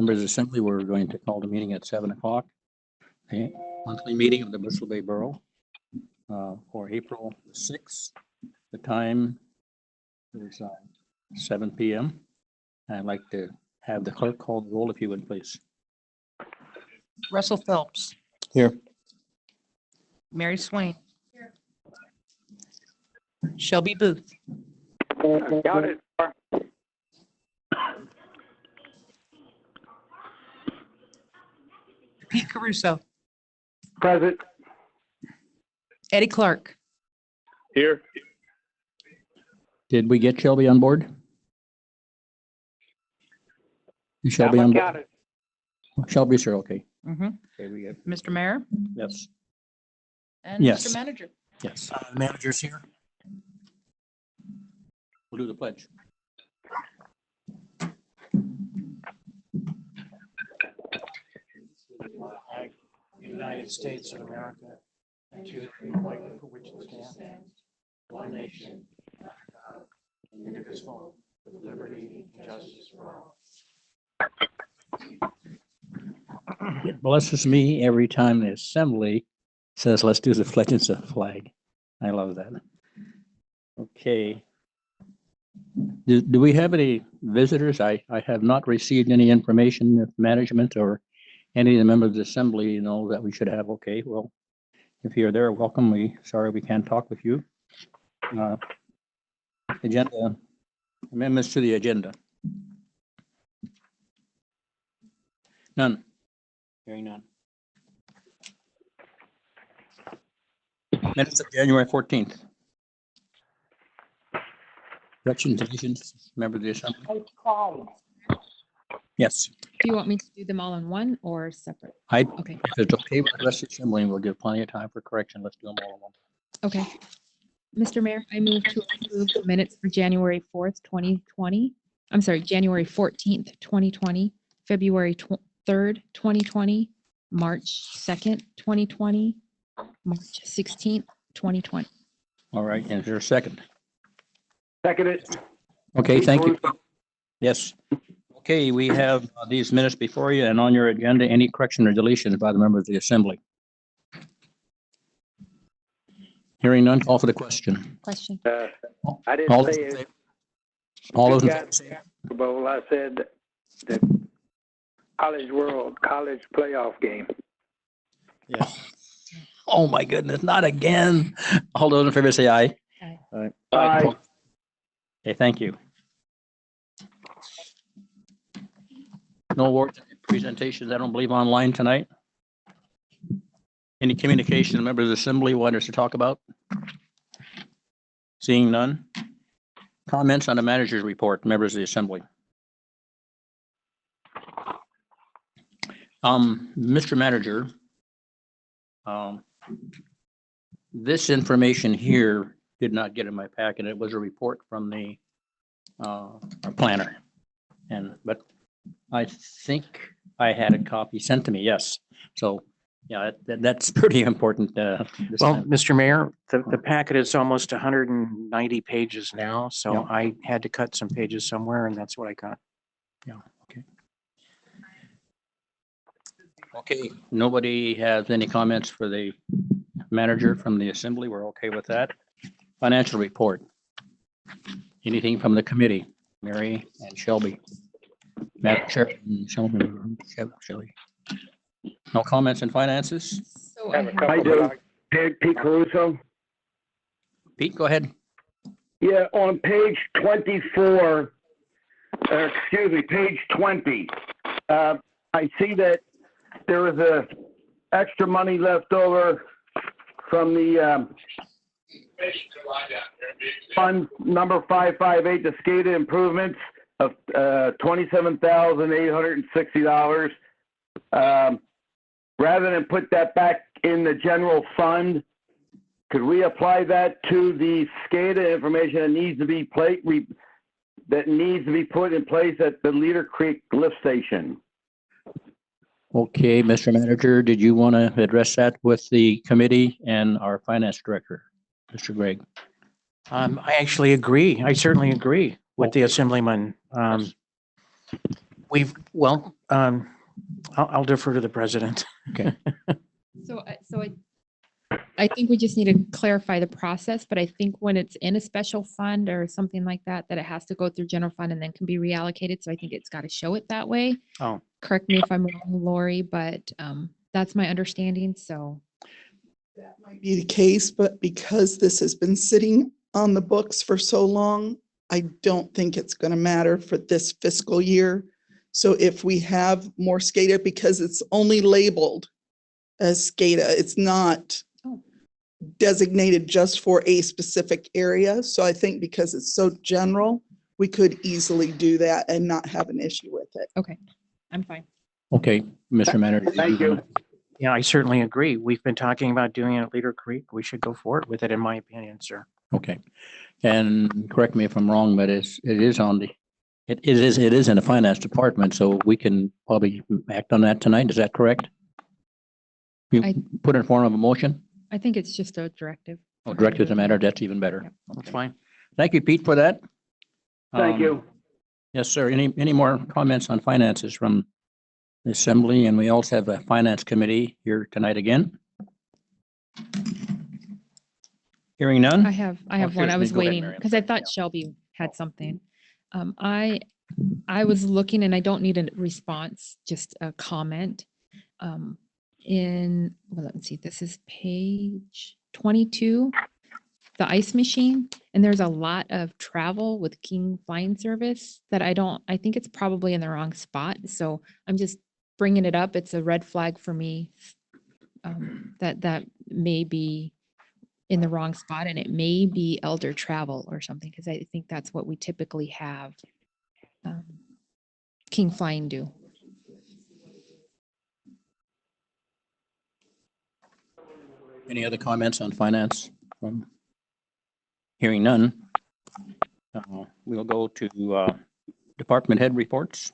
Members of the Assembly, we're going to call the meeting at 7 o'clock. Okay. Monthly meeting of the Bristol Bay Borough for April 6th. The time is 7 p.m. I'd like to have the clerk call the roll, if you would, please. Russell Phelps. Here. Mary Swain. Here. Shelby Boothe. Got it. Pete Caruso. Present. Eddie Clark. Here. Did we get Shelby on board? Is Shelby on board? Got it. Shelby, sir, okay. Okay, we get. Mr. Mayor Yes. and Yes. Mr. Manager. Yes. The manager's here. We'll do the pledge. United States of America, and to the republic for which it stands, one nation, under God, indivisible, with liberty and justice for all. It blesses me every time the Assembly says, let's do the pledge of flag. I love that. Okay. Do we have any visitors? I have not received any information if management or any of the members of the Assembly know that we should have. Okay, well, if you're there, welcome. Sorry we can't talk with you. Agenda amendments to the agenda. None. Hearing none. Minutes of January 14th. Corrections, additions, member of the Assembly? Yes. Do you want me to do them all in one or separate? If Okay, it's okay with the rest of the Assembly, we'll give plenty of time for correction. Let's do them all at once. okay. Mr. Mayor, I move to approve the minutes for January 4th, 2020. I'm sorry, January 14th, 2020, February 3rd, 2020, March 2nd, 2020, March 16th, 2020. All right, and is there a second? Second it. Okay, thank you. Yes. Okay, we have these minutes before you and on your agenda. Any correction or deletions by the members of the Assembly? Hearing none, call for the question. Question. I All didn't those say in it. favor? All those in Got favor, say aye. Super Bowl. I said the college playoff game. Yeah. Oh, my goodness, not again. All those in favor say aye. Aye. Aye. Okay, thank you. No awards and presentations, I don't believe, online tonight. Any communication members of the Assembly want us to talk about? Seeing none. Comments on the manager's report, members of the Assembly. Mr. Manager, this information here did not get in my packet. It was a report from the our planner, but I think I had a copy sent to me. Yes, so yeah, that's pretty important. Well, Time. Mr. Mayor, the packet is almost 190 pages now, so Yeah. I had to cut some pages somewhere, and that's what I got. Yeah. Okay. Okay. Nobody has any comments for the manager from the Assembly. We're okay with that. Financial report. Anything from the committee? Mary and Shelby. Madam Chair, Shelby. No comments in finances? So I have, I do. Pete Caruso. Pete, go ahead. Yeah, on page 24, page 20, I see that there was a extra money left over from the fund number 558, the SCADA improvements of $27,860. Rather than put that back in the general fund, could we apply that to the SCADA information that needs to be put in place at the Leader Creek lift station? Okay, Mr. Manager, did you want to address that with the committee and our finance director, Mr. Gregg? I actually agree. I certainly agree with the Assemblyman. I'll defer to the president. Okay. I think we just need to clarify the process, but I think when it's in a special fund or something like that, that it has to go through general fund and then can be reallocated. So I think it's got to show it that way. Oh, Correct me if I'm wrong, Lori, but that's my understanding. So That might be the case, but because this has been sitting on the books for so long, I don't think it's going to matter for this fiscal year. So if we have more SCADA, because it's only labeled as SCADA, it's not designated just for a specific area. So I think because it's so general, we could easily do that and not have an issue with it. okay, I'm fine. Okay, Mr. Manager. Thank you. yeah, I certainly agree. We've been talking about doing it at Leader Creek. We should go forward with it, in my opinion, sir. Okay. And correct me if I'm wrong, but it is in the finance department, so we can probably act on that tonight. Is that correct? You I- put it in form of a motion? I think it's just a directive. Oh, directed to matter, that's even better. Yep. That's fine. Thank you, Pete, for that. Thank Um, you. Yes, sir. Any more comments on finances from the assembly? And we also have a finance committee here tonight again. Hearing none? I have Oh, one. I excuse me. was Go ahead, waiting Miriam. because I thought Shelby had something. I was looking and I don't need a response, just a comment. Well, let me see, this is page 22, the ice machine. And there's a lot of travel with King Flying Service that I think it's probably in the wrong spot. So I'm just bringing it up. It's a red flag for me. That may be in the wrong spot and it may be elder travel or something, because I think that's what we typically have King Flying do. Any other comments on finance? Hearing none. We'll go to department head reports.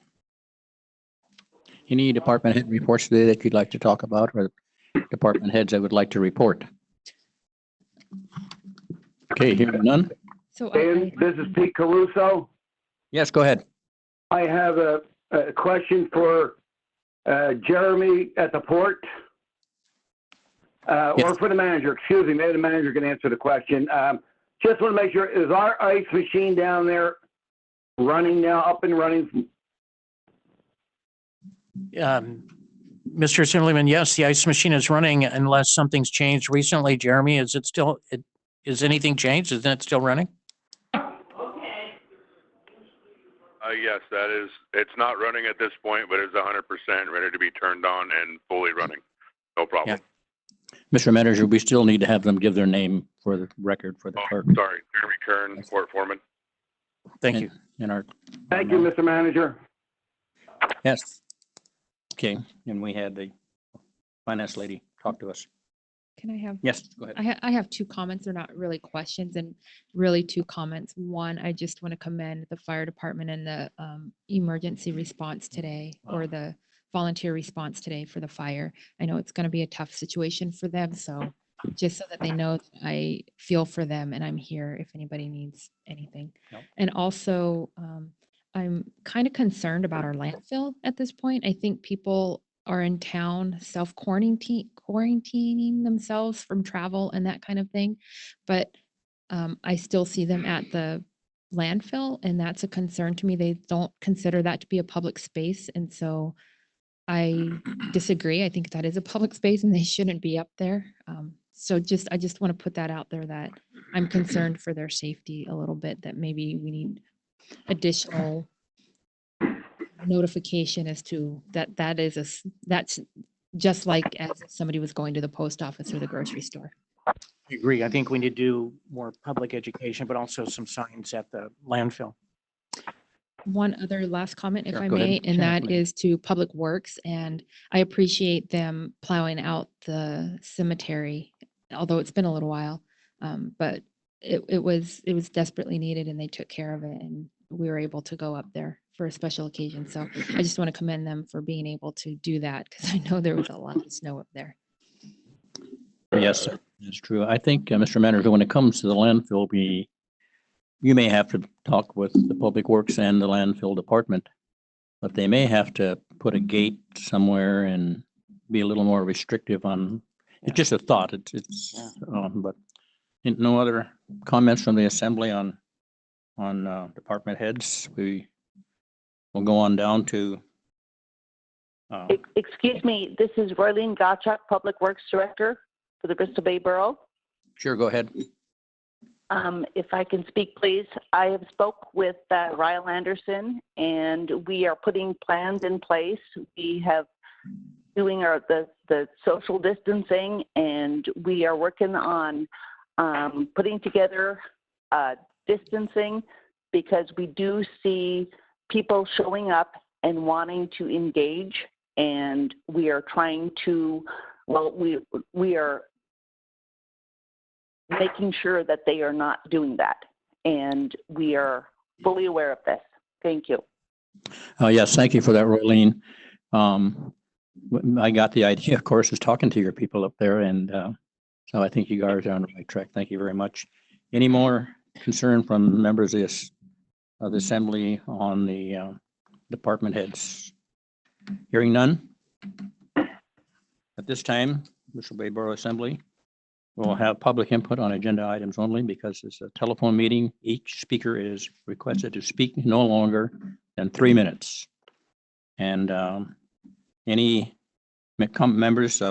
Any department head reports today that you'd like to talk about, or department heads that would like to report? Okay, hearing none. So And this is Pete Caruso. Yes, go ahead. I have a question for Jeremy at the port. Or Yes. for the manager, excuse me, maybe the manager can answer the question. Just want to make sure, is our ice machine down there running now, up and running? Mr. Assemblyman, yes, the ice machine is running unless something's changed recently. Jeremy, is is anything changed? Is that still running? Yes, that is, it's not running at this point, but it's 100% ready to be turned on and fully running. No problem. Mr. Manager, we still need to have them give their name for the record for the clerk. Sorry, Jeremy Kern, port foreman. Thank you. In our. Thank you, Mr. Manager. Yes. Okay, and we had the finance lady talk to us. can I have? Yes, go ahead. I have two comments. They're not really questions and really two comments. One, I just want to commend the fire department and the emergency response today, or the volunteer response today for the fire. I know it's going to be a tough situation for them. So just so that they know, that I feel for them and I'm here if anybody needs anything. Yep. And also, I'm kind of concerned about our landfill at this point. I think people are in town quarantining themselves from travel and that kind of thing. But I still see them at the landfill, and that's a concern to me. They don't consider that to be a public space. And so I disagree. I think that is a public space and they shouldn't be up there. So I just want to put that out there, that I'm concerned for their safety a little bit, that maybe we need additional notification as to that's just like as if somebody was going to the post office or the grocery store. I agree. I think we need to do more public education, but also some signs at the landfill. One other last comment, if Sure, I go ahead. may, and Sure, that go ahead. is to Public Works. And I appreciate them plowing out the cemetery, although it's been a little while. But it was desperately needed and they took care of it. And we were able to go up there for a special occasion. So I just want to commend them for being able to do that, because I know there was a lot of snow up there. Yes, sir, that's true. I think, Mr. Manager, when it comes to the landfill, you may have to talk with the Public Works and the landfill department but they may have to put a gate somewhere and be a little more restrictive on, it's just a thought, but no other comments from the assembly on department heads. We will go on down to, Excuse me, this is Roylene Gottschalk, Public Works Director for the Bristol Bay Borough. sure, go ahead. If I can speak, please. I have spoke with Ryle Anderson, and we are putting plans in place. We have doing the social distancing, and we are working on putting together distancing, because we do see people showing up and wanting to engage, and we are trying to, well, we are making sure that they are not doing that, and we are fully aware of this. Thank you. Yes, thank you for that, Rolene. I got the idea, of course, is talking to your people up there, and so I think you guys are on the right track. Thank you very much. Any more concern from members of the assembly on the department heads? Hearing none. At this time, Bristol Bay Borough Assembly will have public input on agenda items only, because it's a telephone meeting. Each speaker is requested to speak no longer than 3 minutes. And any members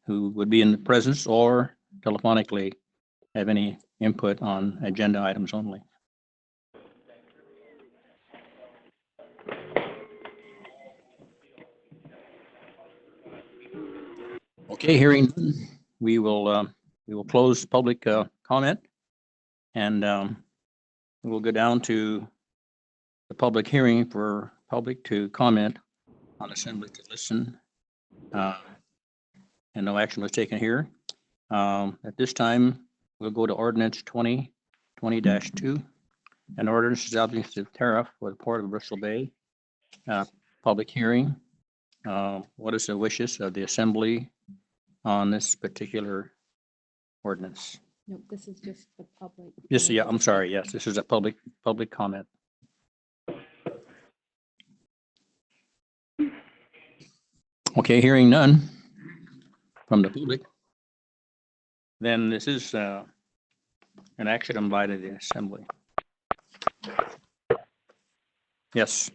who would be in the presence or telephonically have any input on agenda items only. Okay, hearing none, we will close public comment, and we'll go down to the public hearing for public to comment on assembly to listen, and no action was taken here. At this time, we'll go to ordinance 2020-2, an ordinance establishing the tariff for the Port of Bristol Bay. Public hearing. What is the wishes of the assembly on this particular ordinance? No, this is just the public. Yes, yeah, I'm sorry. Yes, this is a public comment. Okay, hearing none from the public, then this is an action item by the assembly. Yes.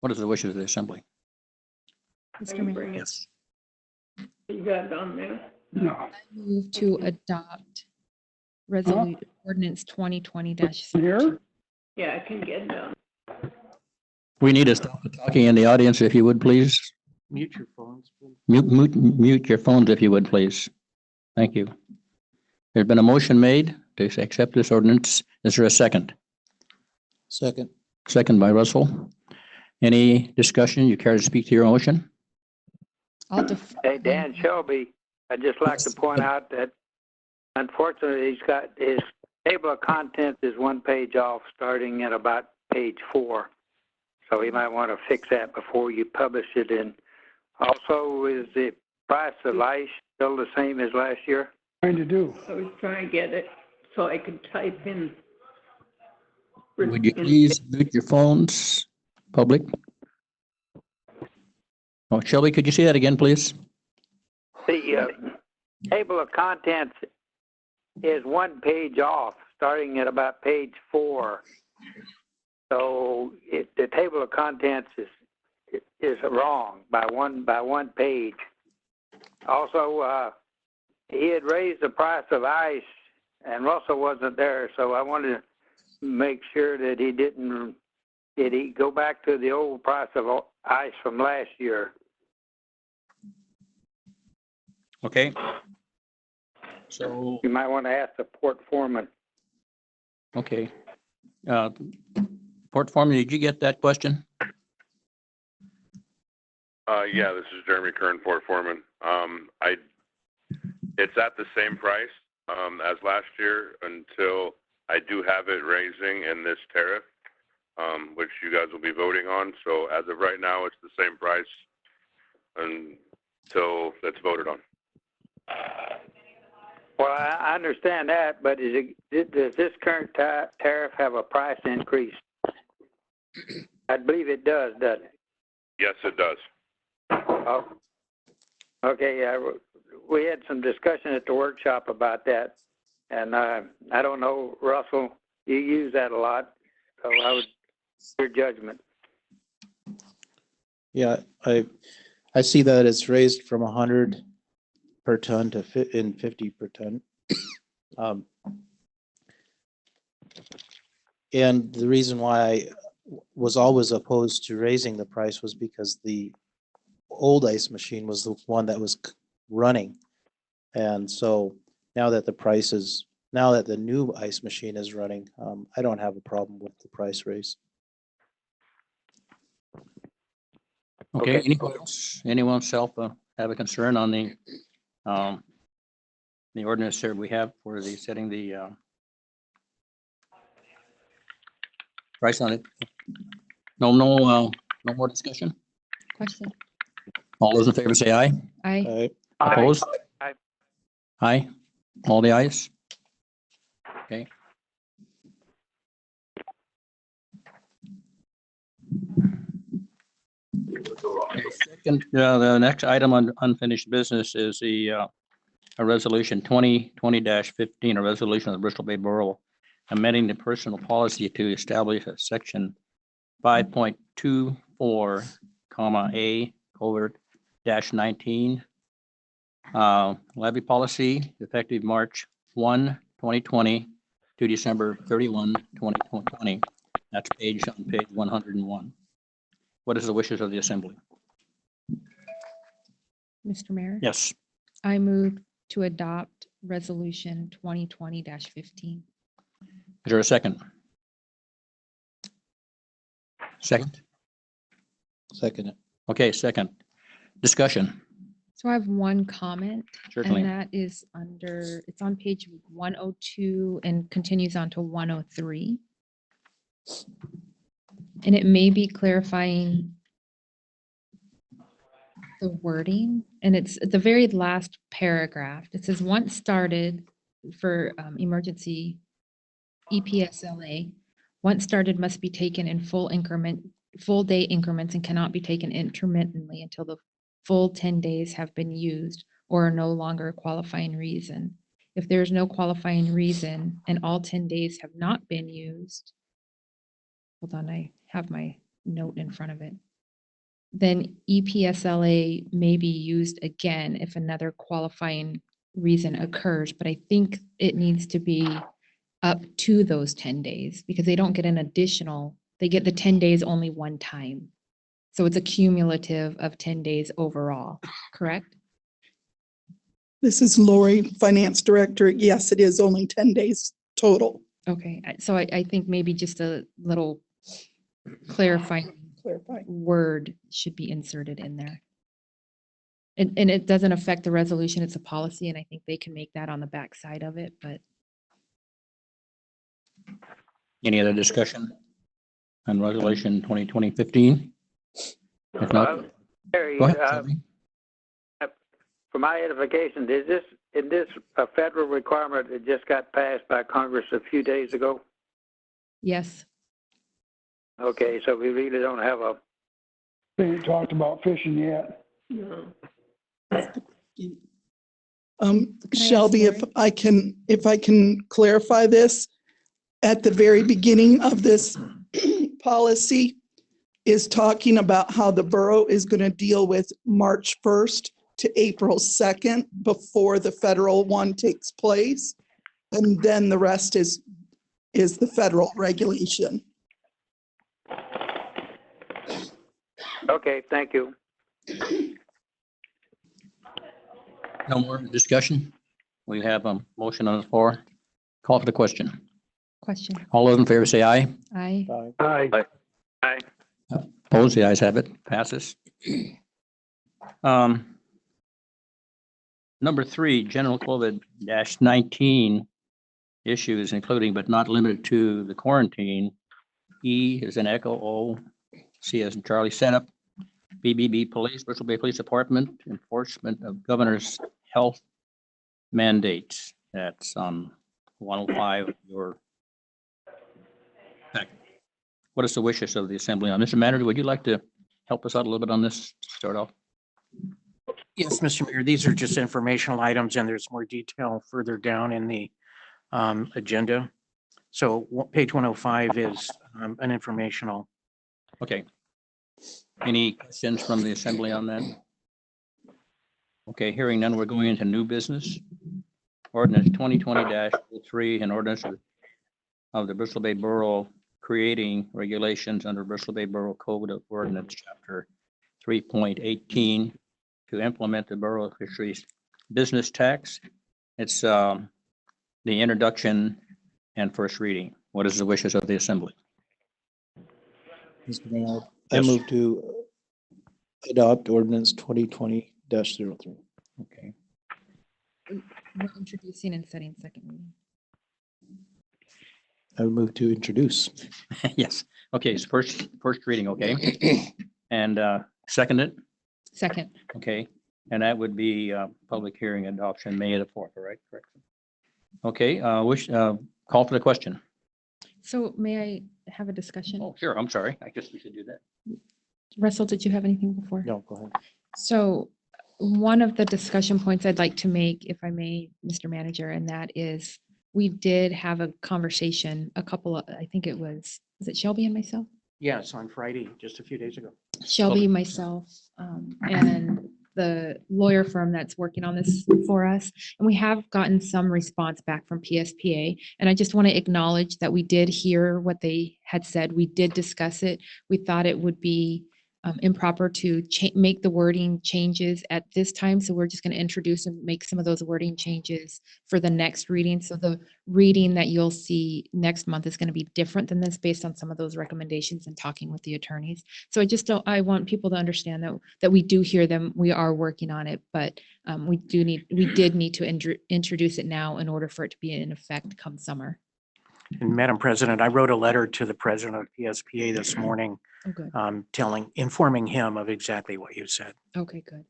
What is the wishes of the assembly? Mr. Mayor, Yes. You got it on there? No. I move to adopt resolution ordinance 2020-3. Here? Yeah, I can get it on. We need to stop the talking in the audience, if you would, please. Mute your phones, please. Mute your phones, if you would, please. Thank you. There's been a motion made to accept this ordinance. Is there a second? Second. Second by Russell. Any discussion? You care to speak to your motion? I'll defer. Hey, Dan Shelby, I'd just like to point out that unfortunately he's got his table of contents is one page off, starting at about page 4. So you might want to fix that before you publish it. And also, is the price of ice still the same as last year? Trying to do. I was trying to get it so I could type in. Would you please mute your phones, public? Oh, Shelby, could you say that again, please? The table of contents is one page off, starting at about page 4. So the table of contents is wrong by one page. Also, he had raised the price of ice, and Russell wasn't there, so I wanted to make sure that he didn't. Did he go back to the old price of ice from last year? Okay. So, You might want to ask the port foreman. okay. Port foreman, did you get that question? Yeah, this is Jeremy Kern, Port Foreman. It's at the same price as last year until I do have it raising in this tariff, which you guys will be voting on. So as of right now, it's the same price until that's voted on. Well, I understand that, but does this current tariff have a price increase? I believe it does, doesn't it? Yes, it does. Oh, okay, yeah, we had some discussion at the workshop about that. And I don't know, Russell, you use that a lot, so I would, your judgment. Yeah, I see that it's raised from 100 per ton to 50 per ton. And the reason why I was always opposed to raising the price was because the old ice machine was the one that was running. And so now that the new ice machine is running, I don't have a problem with the price raise. Okay, Okay. anyone else have a concern on the ordinance here we have for the setting the price on it? No more discussion? Question. All those in favor say aye. Aye. Opposed? Aye. Aye. All the ayes? Okay. Okay, second, the next item on unfinished business is a resolution 2020-15, a resolution of the Bristol Bay Borough amending the personal policy to establish a section 5.24, A /19 levy policy effective March 1, 2020 to December 31, 2020. That's on page 101. What is the wishes of the assembly? Mr. Mayor? Yes. I move to adopt resolution 2020-15. Is there a second? Second? Second. Okay, second. Discussion. So I have one comment, Certainly. and that is it's on page 102 and continues on to 103. And it may be clarifying the wording, and it's at the very last paragraph. It says, once started for emergency EPSLA, once started must be taken in full day increments and cannot be taken intermittently until the full 10 days have been used or are no longer a qualifying reason. If there is no qualifying reason and all 10 days have not been used, hold on, I have my note in front of it, then EPSLA may be used again if another qualifying reason occurs. But I think it needs to be up to those 10 days because they don't get an additional, they get the 10 days only one time. So it's a cumulative of 10 days overall, correct? This is Lori, Finance Director. Yes, it is only 10 days total. Okay, so I think maybe just a little clarifying word should be inserted in there. And it doesn't affect the resolution, it's a policy, and I think they can make that on the back side of it, but Any other discussion on resolution 2020-15? If not, Harry, go ahead. Shelby. for my edification, is this a federal requirement that just got passed by Congress a few days ago? yes. Okay, so we really don't have a. They ain't talked about fishing yet. No. Shelby, if I can clarify this, at the very beginning of this policy is talking about how the borough is going to deal with March 1st to April 2nd before the federal one takes place. And then the rest is the federal regulation. Okay, thank you. No more discussion? We have a motion on the floor. Call for the question. Question. All those in favor say aye. Aye. Aye. Aye. Opposed, the ayes have it. Passes. Number 3, general COVID-19 issues, including but not limited to the quarantine. E is an echo, O, C as in Charlie setup, BBB Police, Bristol Bay Police Department, enforcement of governor's health mandates. That's on 105 of your packet. What is the wishes of the assembly on this matter? Would you like to help us out a little bit on this to start off? Yes, Mr. Mayor, these are just informational items and there's more detail further down in the agenda. So page 105 is an informational. Okay. Any questions from the assembly on that? Okay, hearing none, we're going into new business. Ordinance 2020-03, an ordinance of the Bristol Bay Borough creating regulations under Bristol Bay Borough Code of Ordinance Chapter 3.18 to implement the borough fisheries business tax. It's the introduction and first reading. What is the wishes of the assembly? Mr. Mayor, I Yes. move to adopt ordinance 2020-03. Okay. We're introducing and setting second reading. I would move to introduce. Yes. Okay, it's first reading, okay? And second it, Second. okay? And that would be public hearing adoption May the 4th, all right? Correct. Okay, call for the question. So may I have a discussion? Oh, sure, I'm sorry. I guess we should do that. Russell, did you have anything before? No, go ahead. So one of the discussion points I'd like to make, if I may, Mr. Manager, and that is, we did have a conversation, I think it was it Shelby and myself? Yes, on Friday, just a few days ago. Shelby, myself, and the lawyer firm that's working on this for us. And we have gotten some response back from PSPA. And I just want to acknowledge that we did hear what they had said. We did discuss it. We thought it would be improper to make the wording changes at this time. So we're just going to introduce and make some of those wording changes for the next reading. So the reading that you'll see next month is going to be different than this based on some of those recommendations and talking with the attorneys. So I want people to understand that we do hear them. We are working on it, but we did need to introduce it now in order for it to be in effect come summer. And Madam President, I wrote a letter to the president of PSPA this morning, Oh, good. informing him of exactly what you said. Okay, good.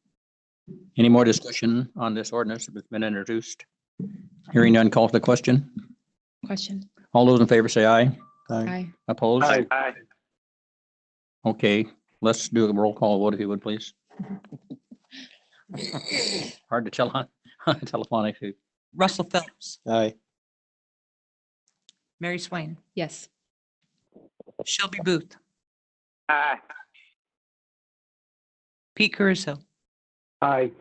Any more discussion on this ordinance that's been introduced? Hearing none, call for the question. Question? All those in favor say aye. Aye. Opposed? Aye. Okay, let's do a roll call vote if you would, please. Hard to tell on telephonic. Russell Phelps, Aye. Mary Swain, Yes. Shelby Boothe, Aye. Pete Caruso, Aye.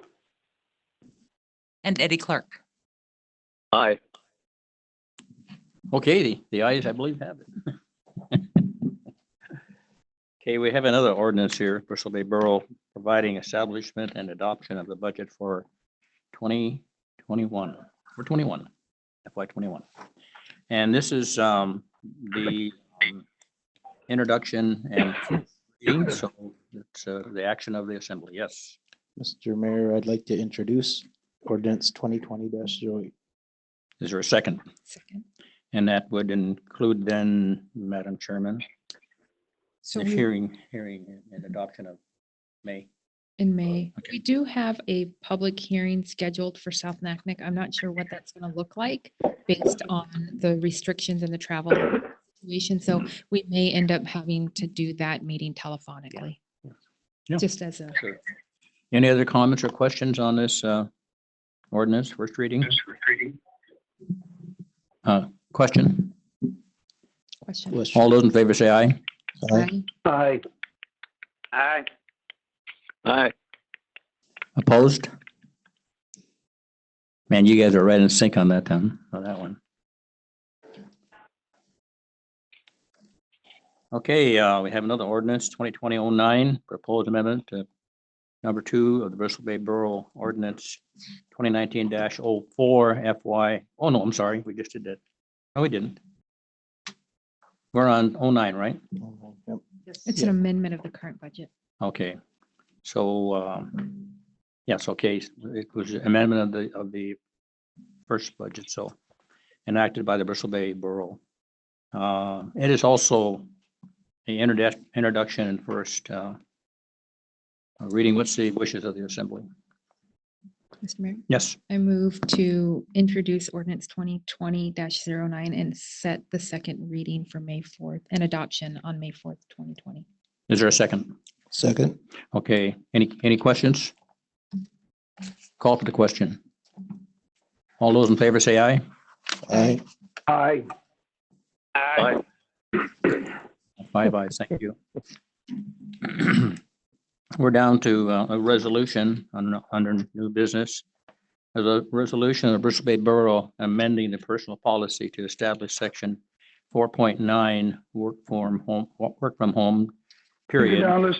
and Eddie Clark. Aye. Okay, the ayes, I believe, have it. Okay, we have another ordinance here, Bristol Bay Borough providing establishment and adoption of the budget for 2021, for 21, FY21. And this is the introduction and reading, so it's the action of the assembly. Yes. Mr. Mayor, I'd like to introduce ordinance 2020-08. Is there a second? Second. And that would include then, Madam Chairman, So the we- hearing and adoption of May. in May. Okay. We do have a public hearing scheduled for South Naknek. I'm not sure what that's going to look like based on the restrictions and the travel situation. So we may end up having to do that meeting telephonically. Yeah. Just as a, Sure. Any other comments or questions on this ordinance, first reading? Question? question. All those in favor say aye. Aye. Aye. Aye. Aye. Opposed? Man, you guys are right in sync on that one. Okay, we have another ordinance, 2020-09, proposed amendment to number 2 of the Bristol Bay Borough Ordinance 2019-04 FY. Oh, no, I'm sorry. We just did that. No, we didn't. We're on 09, right? Yep. It's an amendment of the current budget. Okay. So, yes, okay. It was an amendment of the first budget, so enacted by the Bristol Bay Borough. It is also the introduction and first reading. What's the wishes of the assembly? Mr. Mayor, Yes. I move to introduce ordinance 2020-09 and set the second reading for May 4th and adoption on May 4th, 2020. Is there a second? Second. Okay, any questions? Call for the question. All those in favor say aye. Aye. Aye. Aye. 5 ayes, thank you. We're down to a resolution under new business. There's a resolution of the Bristol Bay Borough amending the personal policy to establish section 4.9 work from home, You period. can down this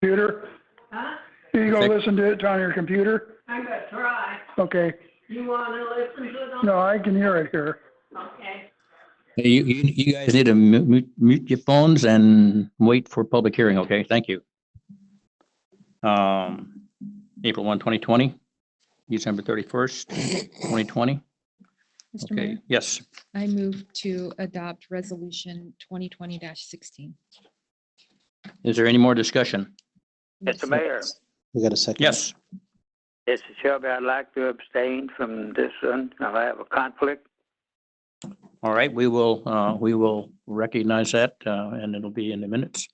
computer. Huh? You can go Sec- listen to it on your computer. I'm gonna try. Okay. You wanna listen to it on? No, I can hear it here. Okay. You guys need to mute your phones and wait for public hearing, okay? Thank you. April 1, 2020, December 31st, 2020. Mr. Okay, Mayor, yes. I move to adopt resolution 2020-16. Is there any more discussion? Mr. Mayor, We got a second. Yes. this is Shelby. I'd like to abstain from this one. I have a conflict. All right, we will recognize that, and it'll be in the minutes.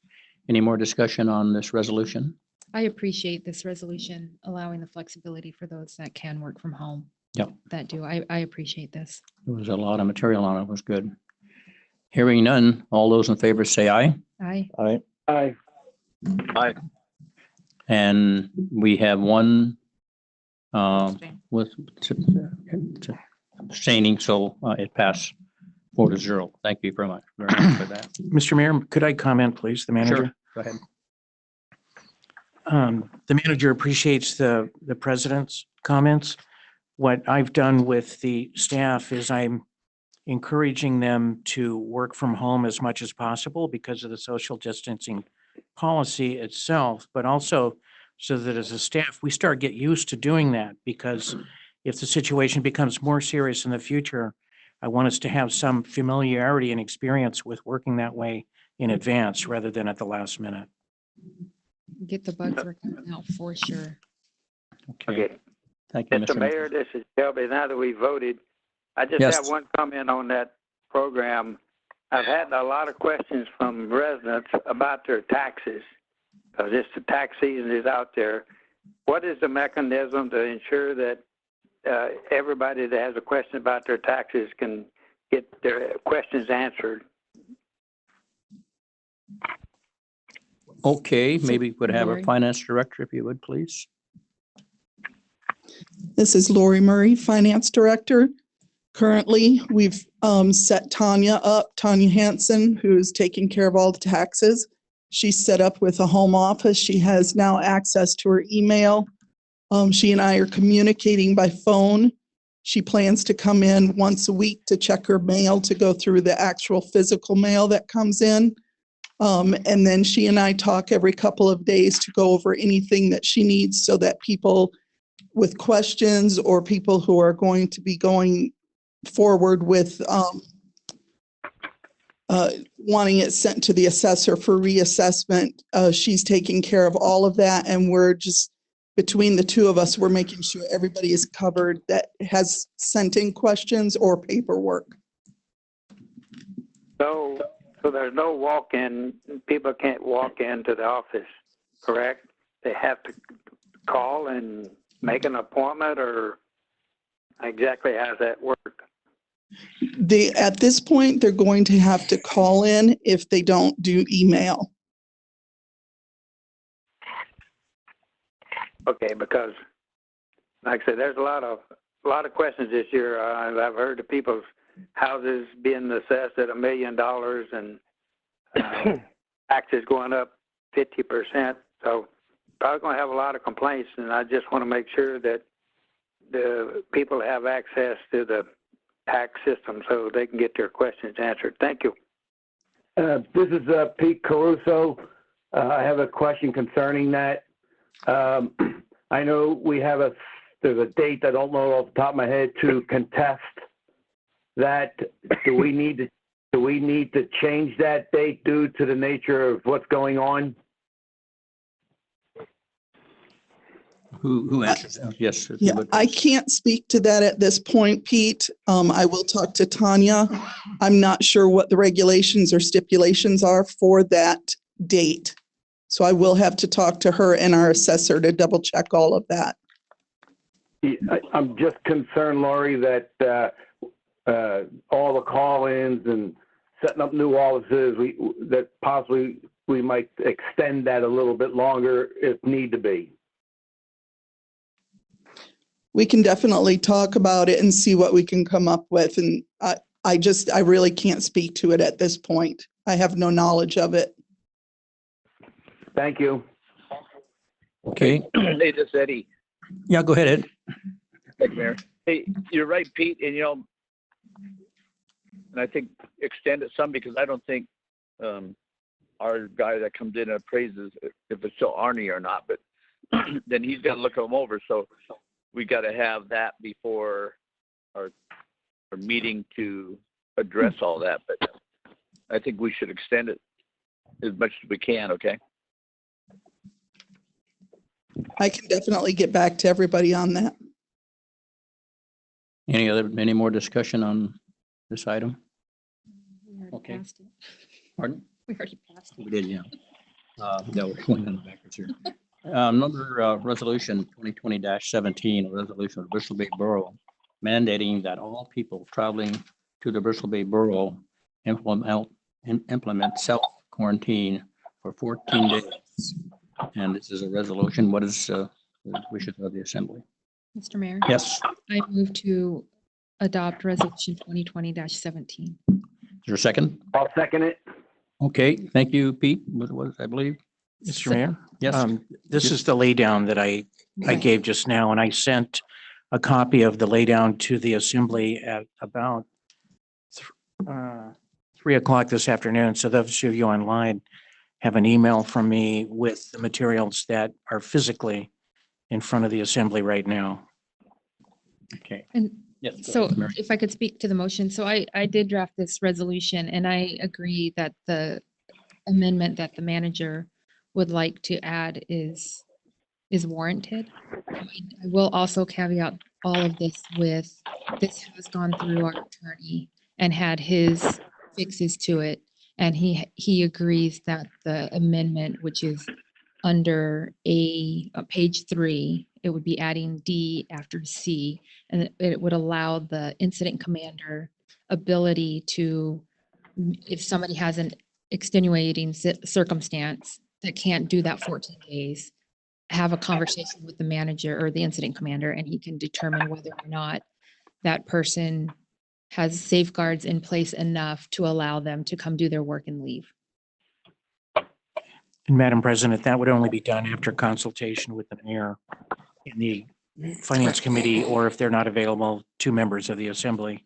Any more discussion on this resolution? I appreciate this resolution allowing the flexibility for those that can work from home. Yep. That do. I appreciate this. There was a lot of material on it. It was good. Hearing none, all those in favor say aye. Aye. Aye. Aye. Aye. And we have one with abstaining, so it passed 4-0. Thank you very much for that. Mr. Mayor, could I comment, please, the manager? Sure, go ahead. The manager appreciates the president's comments. What I've done with the staff is I'm encouraging them to work from home as much as possible because of the social distancing policy itself, but also so that as a staff, we start get used to doing that, because if the situation becomes more serious in the future, I want us to have some familiarity and experience with working that way in advance rather than at the last minute. Get the bugs working out for sure. Okay. Thank you, Mr. Mayor, this is Shelby. Now that we voted, I just Yes. have one comment on that program. I've had a lot of questions from residents about their taxes, because the tax season is out there. What is the mechanism to ensure that everybody that has a question about their taxes can get their questions answered? Okay, maybe we could have our Lori. finance director, if you would, please. This is Lori Murray, Finance Director. Currently, we've set Tanya up, Tanya Hansen, who's taking care of all the taxes. She's set up with a home office. She has now access to her email. She and I are communicating by phone. She plans to come in once a week to check her mail, to go through the actual physical mail that comes in. And then she and I talk every couple of days to go over anything that she needs, so that people with questions or people who are going to be going forward with wanting it sent to the assessor for reassessment, she's taking care of all of that. And we're just, between the two of us, we're making sure everybody is covered that has sent in questions or paperwork. So there's no walk-in, people can't walk into the office, correct? They have to call and make an appointment, or exactly how does that work? At this point, they're going to have to call in if they don't do email. Okay, because like I said, there's a lot of questions this year. I've heard of people's houses being assessed at $1 million and taxes going up 50%. So probably going to have a lot of complaints, and I just want to make sure that the people have access to the tax system so they can get their questions answered. Thank you. This is Pete Caruso. I have a question concerning that. I know we have there's a date, I don't know off the top of my head, to contest that. Do we need to change that date due to the nature of what's going on? Who answers? Yes. if you Yeah, would, I please. can't speak to that at this point, Pete. I will talk to Tanya. I'm not sure what the regulations or stipulations are for that date. So I will have to talk to her and our assessor to double check all of that. I'm just concerned, Laurie, that all the call-ins and setting up new offices, that possibly we might extend that a little bit longer if need to be. We can definitely talk about it and see what we can come up with. And I really can't speak to it at this point. I have no knowledge of it. Thank you. Okay, Hey, this is Eddie. yeah, go ahead, Ed. Thank you, Mayor. Hey, you're right, Pete, and and I think extend it some because I don't think our guy that comes in and appraises if it's still Arnie or not, but then he's got to look them over. So we got to have that before our meeting to address all that. But I think we should extend it as much as we can. Okay. I can definitely get back to everybody on that. Any more discussion on this item? We already Okay. passed it. Pardon? We already passed it. We did, yeah. Yeah, we're going on backwards here. Number resolution 2020-17, a resolution of Bristol Bay Borough mandating that all people traveling to the Bristol Bay Borough implement self-quarantine for 14 days. And this is a resolution. What is the wishes of the assembly? Mr. Mayor, Yes, I move to adopt resolution 2020-17. is there a second? I'll second it. Okay, thank you, Pete. What was, I believe? Mr. Mayor? Yes. This is the laydown that I Right. gave just now, and I sent a copy of the laydown to the assembly at about 3 o'clock this afternoon. So those of you online have an email from me with the materials that are physically in front of the assembly right now. Okay. And Yes. go so ahead, Mary. if I could speak to the motion, so I did draft this resolution and I agree that the amendment that the manager would like to add is warranted. I will also caveat all of this with, this has gone through our attorney and had his fixes to it. And he agrees that the amendment, which is under page 3, it would be adding D after C, and it would allow the incident commander ability to, if somebody has an extenuating circumstance that can't do that 14 days, have a conversation with the manager or the incident commander, and he can determine whether or not that person has safeguards in place enough to allow them to come do their work and leave. And Madam President, that would only be done after consultation with the mayor and the finance committee, or if they're not available, 2 members of the assembly.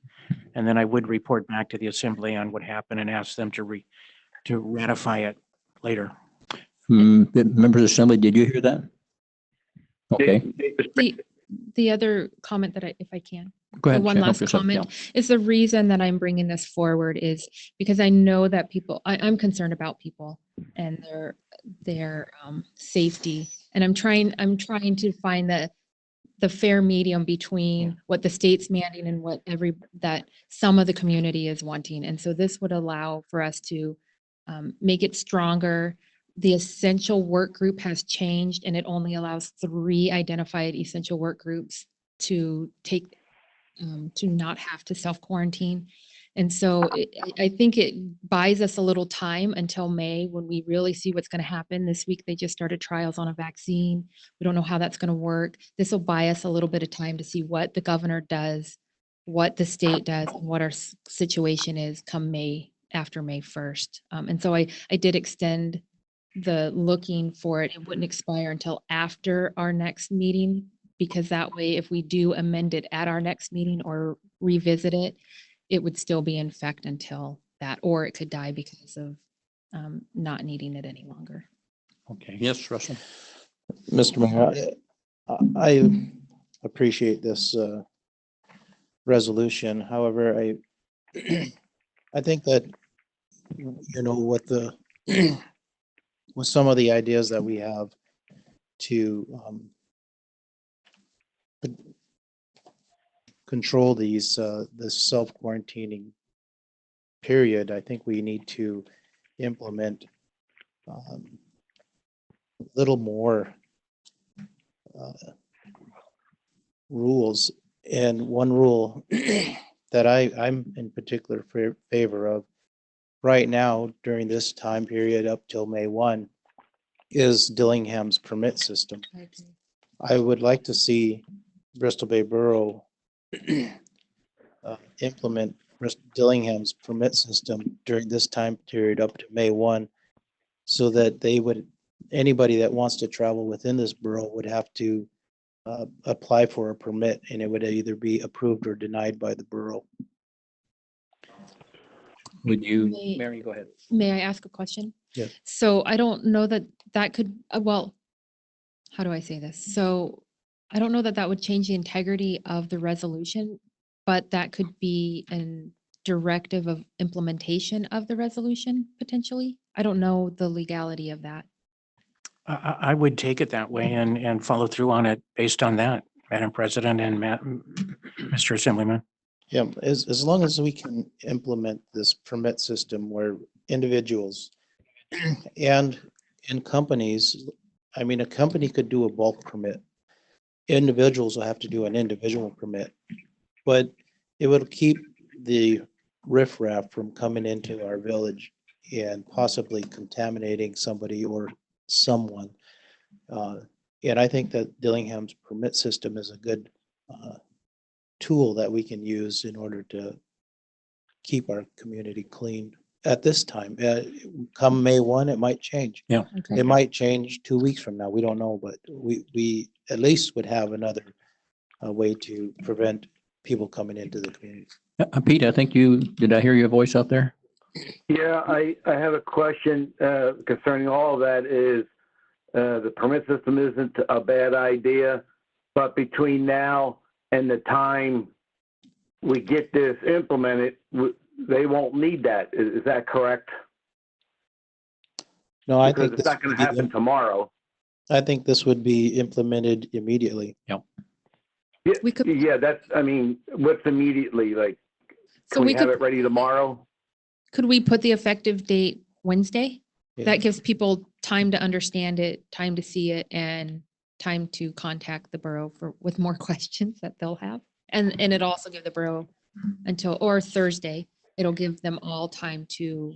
And then I would report back to the assembly on what happened and ask them to ratify it later. Members of the assembly, did you hear that? Okay, The other comment that if I can. go ahead. One Help last yourself, comment yeah. is the reason that I'm bringing this forward is because I know that people, I'm concerned about people and their safety. And I'm trying to find the fair medium between what the state's mandating and what that some of the community is wanting. And so this would allow for us to make it stronger. The essential work group has changed and it only allows 3 identified essential work groups to take to not have to self-quarantine. And so I think it buys us a little time until May when we really see what's going to happen. This week, they just started trials on a vaccine. We don't know how that's going to work. This will buy us a little bit of time to see what the governor does, what the state does, and what our situation is come May, after May 1st. And so I did extend the looking for it. It wouldn't expire until after our next meeting, because that way, if we do amend it at our next meeting or revisit it, it would still be in effect until that, or it could die because of not needing it any longer. Okay, yes, Russell. Mr. Mayor, I appreciate this resolution. However, I think that, with some of the ideas that we have to control this self-quarantining period, I think we need to implement little more rules. And one rule that I'm in particular favor of right now during this time period up till May 1 is Dillingham's permit system. I agree. I would like to see Bristol Bay Borough implement Dillingham's permit system during this time period up to May 1, so that anybody that wants to travel within this borough would have to apply for a permit, and it would either be approved or denied by the borough. Would you, May- Mary, go ahead. May I ask a question? Yes. So I don't know that that could, well, how do I say this? So I don't know that that would change the integrity of the resolution, but that could be a directive of implementation of the resolution potentially. I don't know the legality of that. I would take it that way and follow through on it based on that, Madam President and Mr. Assemblyman. Yeah, as long as we can implement this permit system where individuals and companies, I mean, a company could do a bulk permit. Individuals will have to do an individual permit, but it would keep the riffraff from coming into our village and possibly contaminating somebody or someone. And I think that Dillingham's permit system is a good tool that we can use in order to keep our community clean at this time. Come May 1, it might change. Yeah. Okay. It might change 2 weeks from now. We don't know, but we at least would have another way to prevent people coming into the community. Pete, I think did I hear your voice out there? Yeah, I have a question concerning all of that is the permit system isn't a bad idea, but between now and the time we get this implemented, they won't need that. Is that correct? No, I Because think it's not going to happen tomorrow. I think this would be implemented immediately. Yep. Yeah, We could- yeah, that's, I mean, what's immediately, like, So can we we have could, it ready tomorrow? could we put the effective date Wednesday? Yeah. That gives people time to understand it, time to see it, and time to contact the borough with more questions that they'll have. And it'll also give the borough or Thursday, it'll give them all time to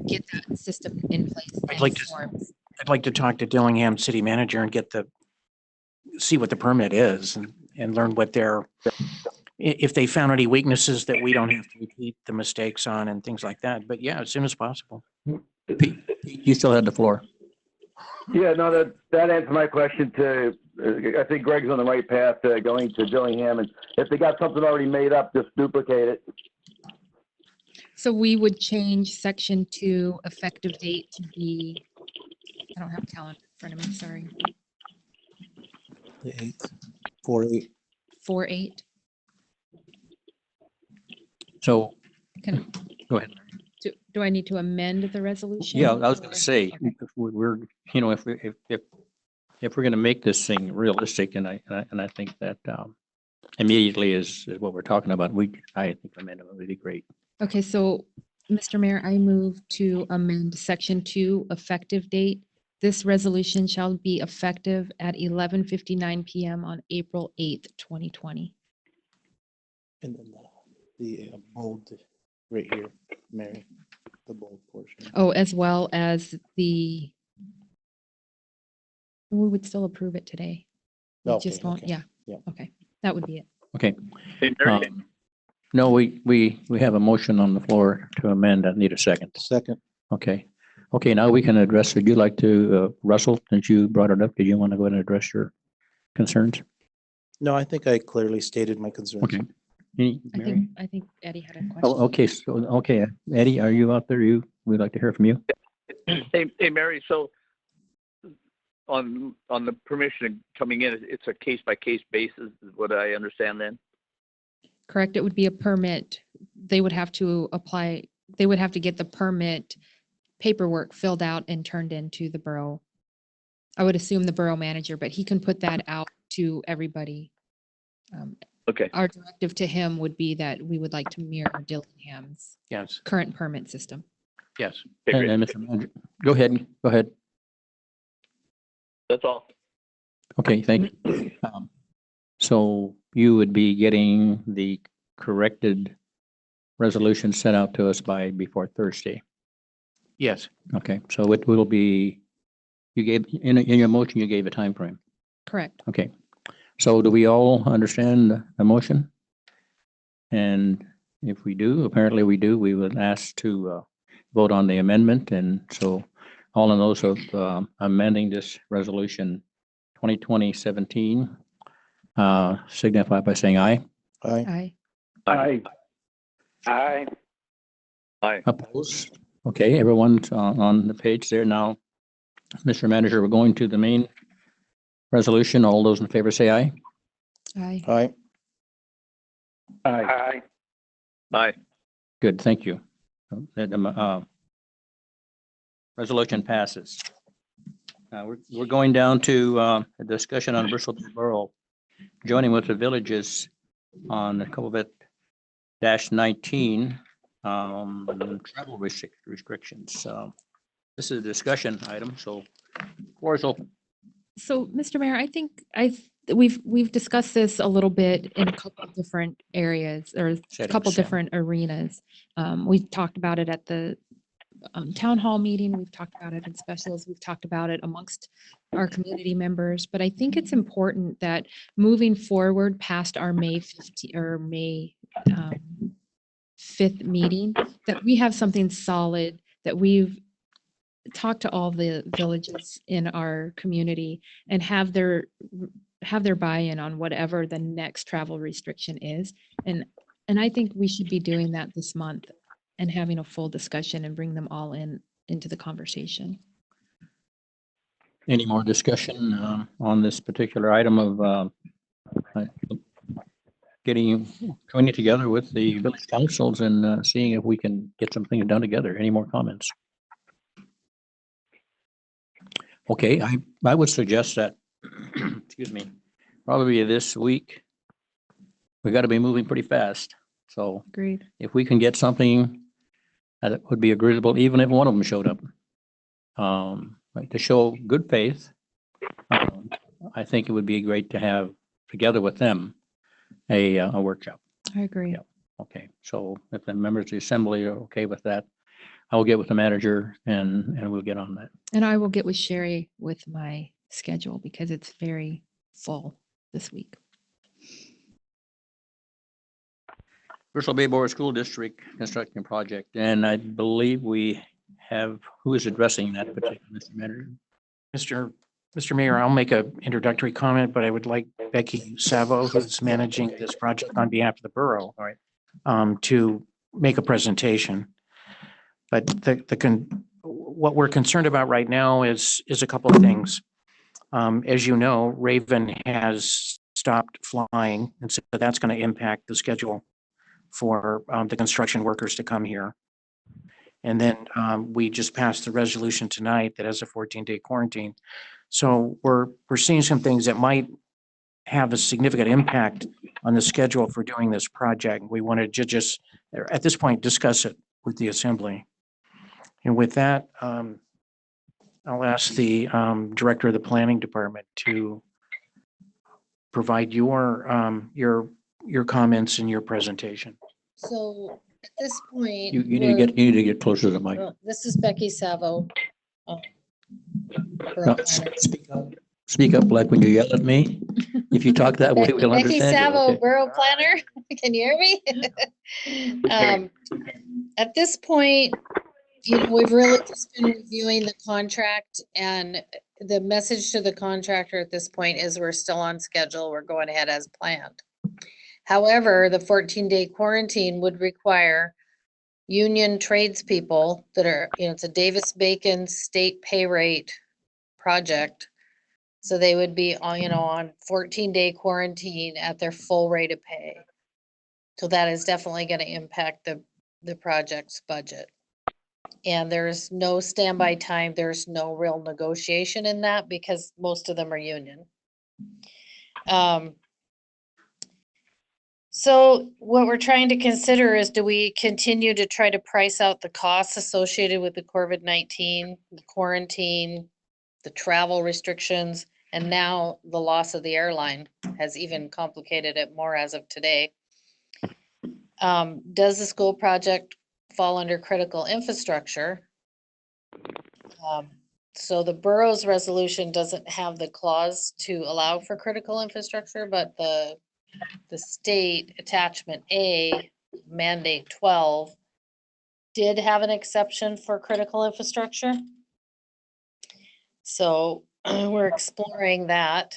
get that system in place. I'd and like to- forms. I'd like to talk to Dillingham City Manager and see what the permit is and learn what if they found any weaknesses that we don't have to repeat the mistakes on and things like that. But yeah, as soon as possible. Pete, you still had the floor. Yeah, no, that answered my question to, I think Greg's on the right path going to Dillingham, and if they got something already made up, just duplicate it. So we would change section 2 effective date to be, I don't have a calendar in front of me, sorry, The 8th, 4/8. 4/8. So, Can, go ahead. do I need to amend the resolution? Yeah, I was going or- to say, Okay. if we're, if we're going to make this thing realistic, and I think that immediately is what we're talking about, I think amendment would be great. Okay, so, Mr. Mayor, I move to amend section 2 effective date. This resolution shall be effective at 11:59 PM on April 8th, 2020. And then the bold right here, Mary, the bold portion. Oh, as well as we would still approve it today. We Okay, just won't, okay, yeah. yeah. Okay, that would be it. Okay. Hey, Mary, No, we have a motion on the floor to amend. I need a second. Second, Okay. Okay, now we can address, would you like to, Russell, since you brought it up, did you want to go ahead and address your concerns? no, I think I clearly stated my concerns. Okay. Any- Mary? I think Eddie had a question. Oh, okay, so, okay, Eddie, are you out there? We'd like to hear from you. hey, Mary, so on the permission coming in, it's a case-by-case basis, is what I understand then? Correct, it would be a permit. They would have to apply, they would have to get the permit paperwork filled out and turned into the borough. I would assume the borough manager, but he can put that out to everybody. Okay. Our directive to him would be that we would like to mirror Dillingham's Yes, current permit system. yes. Okay, great. And Mr. Manager, go ahead. That's all. Okay, thank you. So you would be getting the corrected resolution sent out to us before Thursday. Yes, Okay, so it will be, you gave, in your motion, you gave a time frame. Correct. Okay, so do we all understand the motion? And if we do, apparently we do, we would ask to vote on the amendment. And so all of those of amending this resolution 2020-17 signify by saying aye. Aye. Aye. Aye. Aye. Opposed? Okay, everyone's on the page there now. Mr. Manager, we're going to the main resolution. All those in favor say aye. Aye. Aye. Aye. Aye. Aye. Good, thank you. Resolution passes. We're going down to a discussion on Bristol Borough joining with the villages on COVID-19 travel restrictions. This is a discussion item, so floor is open. So, Mr. Mayor, I think we've discussed this a little bit in a couple of different areas or a couple different arenas. We talked about it at the town hall meeting. We've talked about it in specials. We've talked about it amongst our community members. But I think it's important that moving forward past our May 15 or May 5th meeting, that we have something solid, that we've talked to all the villages in our community and have their buy-in on whatever the next travel restriction is. And I think we should be doing that this month and having a full discussion and bring them all into the conversation. Any more discussion on this particular item of coming together with the village councils and seeing if we can get something done together? Any more comments? Okay, I would suggest that, excuse me, probably this week, we got to be moving pretty fast. So Agreed. if we can get something that would be agreeable, even if one of them showed up, like to show good faith, I think it would be great to have together with them a workshop. I agree. Yeah. Okay, so if the members of the assembly are okay with that, I will get with the manager and we'll get on that. And I will get with Sherry with my schedule because it's very full this week. Bristol Bay Borough School District construction project, and I believe we have, who is addressing that particular, Mr. Manager? Mr. Mayor, I'll make an introductory comment, but I would like Becky Savo, who's managing this project on behalf of the borough, All right. to make a presentation. But what we're concerned about right now is a couple of things. As you know, Raven has stopped flying, and so that's going to impact the schedule for the construction workers to come here. And then we just passed the resolution tonight that has a 14-day quarantine. So we're seeing some things that might have a significant impact on the schedule for doing this project. We wanted to just, at this point, discuss it with the assembly. And with that, I'll ask the director of the planning department to provide your comments and your presentation. So at this point. You need to get closer to the mic. This is Becky Savo. No, speak up like when you yell at me. If you talk that way, we'll Becky understand. Savo, Okay. Borough Planner. Can you hear me? At this point, we've really just been reviewing the contract, and the message to the contractor at this point is we're still on schedule. We're going ahead as planned. However, the 14-day quarantine would require union tradespeople that are, it's a Davis-Bacon state pay rate project. So they would be on 14-day quarantine at their full rate of pay. So that is definitely going to impact the project's budget. And there's no standby time. There's no real negotiation in that because most of them are union. So what we're trying to consider is, do we continue to try to price out the costs associated with the COVID-19, the quarantine, the travel restrictions, and now the loss of the airline has even complicated it more as of today. Does the school project fall under critical infrastructure? So the borough's resolution doesn't have the clause to allow for critical infrastructure, but the state attachment A, mandate 12, did have an exception for critical infrastructure. So we're exploring that,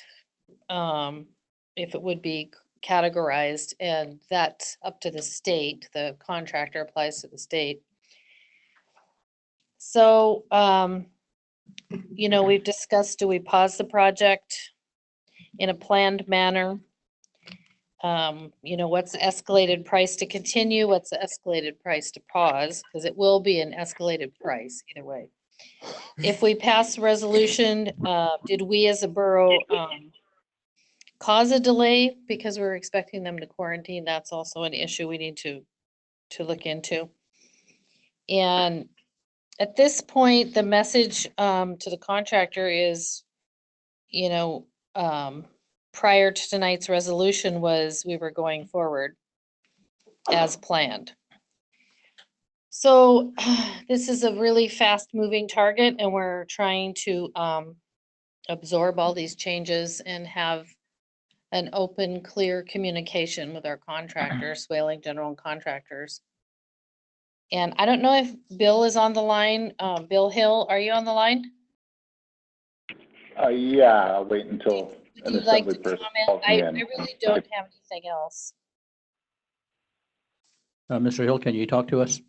if it would be categorized, and that's up to the state. The contractor applies to the state. So, you know, we've discussed, do we pause the project in a planned manner? You know, what's the escalated price to continue? What's the escalated price to pause? Because it will be an escalated price either way. If we pass the resolution, did we as a borough cause a delay because we're expecting them to quarantine? That's also an issue we need to look into. And at this point, the message to the contractor is, you know, prior to tonight's resolution was we were going forward as planned. So this is a really fast moving target, and we're trying to absorb all these changes and have an open, clear communication with our contractors, Swain General Contractors. And I don't know if Bill is on the line. Bill Hill, are you on the line? Yeah, I'll wait until Would an you like assembly to person comment? calls I me in. really don't have anything else. Mr. Hill, can you talk to us?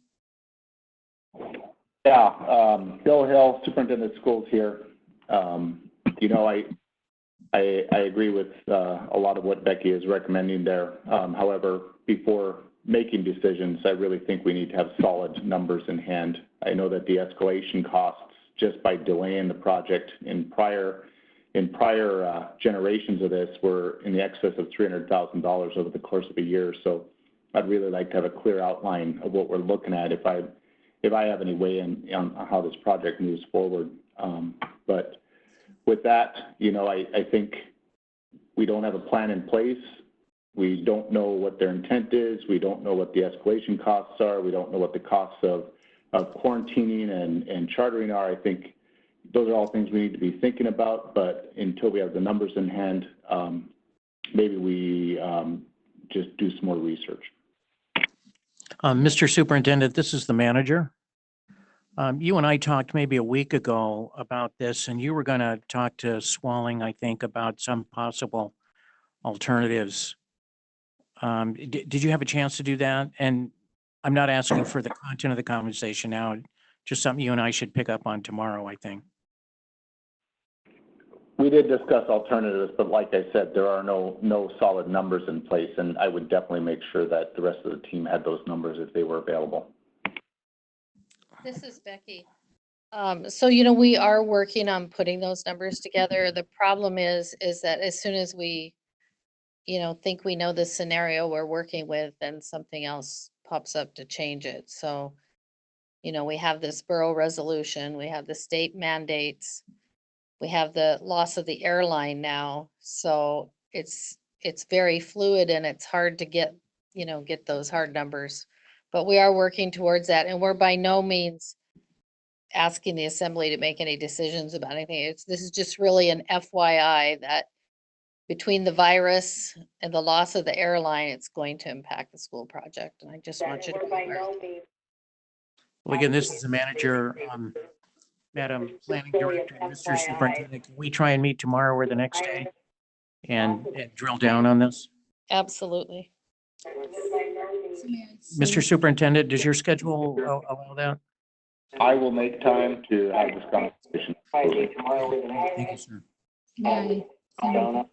Yeah, Bill Hill, Superintendent of Schools here. You know, I agree with a lot of what Becky is recommending there. However, before making decisions, I really think we need to have solid numbers in hand. I know that the escalation costs just by delaying the project in prior generations of this were in the excess of $300,000 over the course of a year. So I'd really like to have a clear outline of what we're looking at if I have any way in on how this project moves forward. But with that, you know, I think we don't have a plan in place. We don't know what their intent is. We don't know what the escalation costs are. We don't know what the costs of quarantining and chartering are. I think those are all things we need to be thinking about, but until we have the numbers in hand, maybe we just do some more research. Mr. Superintendent, this is the manager. You and I talked maybe a week ago about this, and you were going to talk to Swain, I think, about some possible alternatives. Did you have a chance to do that? And I'm not asking for the content of the conversation now, just something you and I should pick up on tomorrow, I think. We did discuss alternatives, but like I said, there are no solid numbers in place, and I would definitely make sure that the rest of the team had those numbers if they were available. This is Becky. So, you know, we are working on putting those numbers together. The problem is that as soon as we, you know, think we know the scenario we're working with, then something else pops up to change it. So, you know, we have this borough resolution, we have the state mandates, we have the loss of the airline now. So it's very fluid and it's hard to get, you know, get those hard numbers. But we are working towards that, and we're by no means asking the assembly to make any decisions about anything. This is just really an FYI that between the virus and the loss of the airline, it's going to impact the school project. And I just want you to be aware. Well, again, this is the manager, Madam Planning Director, Mr. Superintendent. Can we try and meet tomorrow or the next day and drill down on this? Absolutely. Mr. Superintendent, does your schedule allow that? I will make time to have this conversation. Thank you, sir. May I?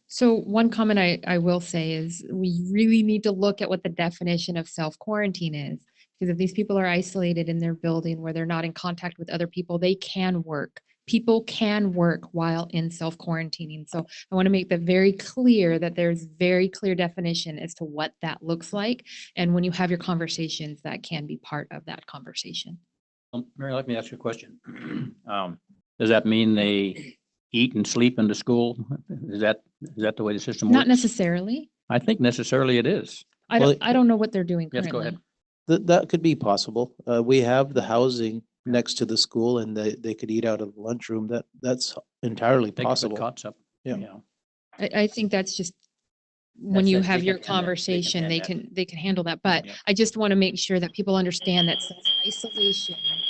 So one comment I will say is we really need to look at what the definition of self-quarantine is. Because if these people are isolated in their building where they're not in contact with other people, they can work. People can work while in self-quarantining. So I want to make that very clear that there's very clear definition as to what that looks like. And when you have your conversations, that can be part of that conversation. Mary, let me ask you a question. Does that mean they eat and sleep in the school? Is that the way the system works? Not necessarily. I think necessarily it is. I don't know what they're doing Yes, go currently. ahead. That could be possible. We have the housing next to the school and they could eat out of the lunchroom. That's entirely They could put possible. cots up. Yeah. I think that's just when That's you it. They have can your end that. They can conversation, end they that. can handle that. But Yep. I just want to make sure that people understand that self-isolation and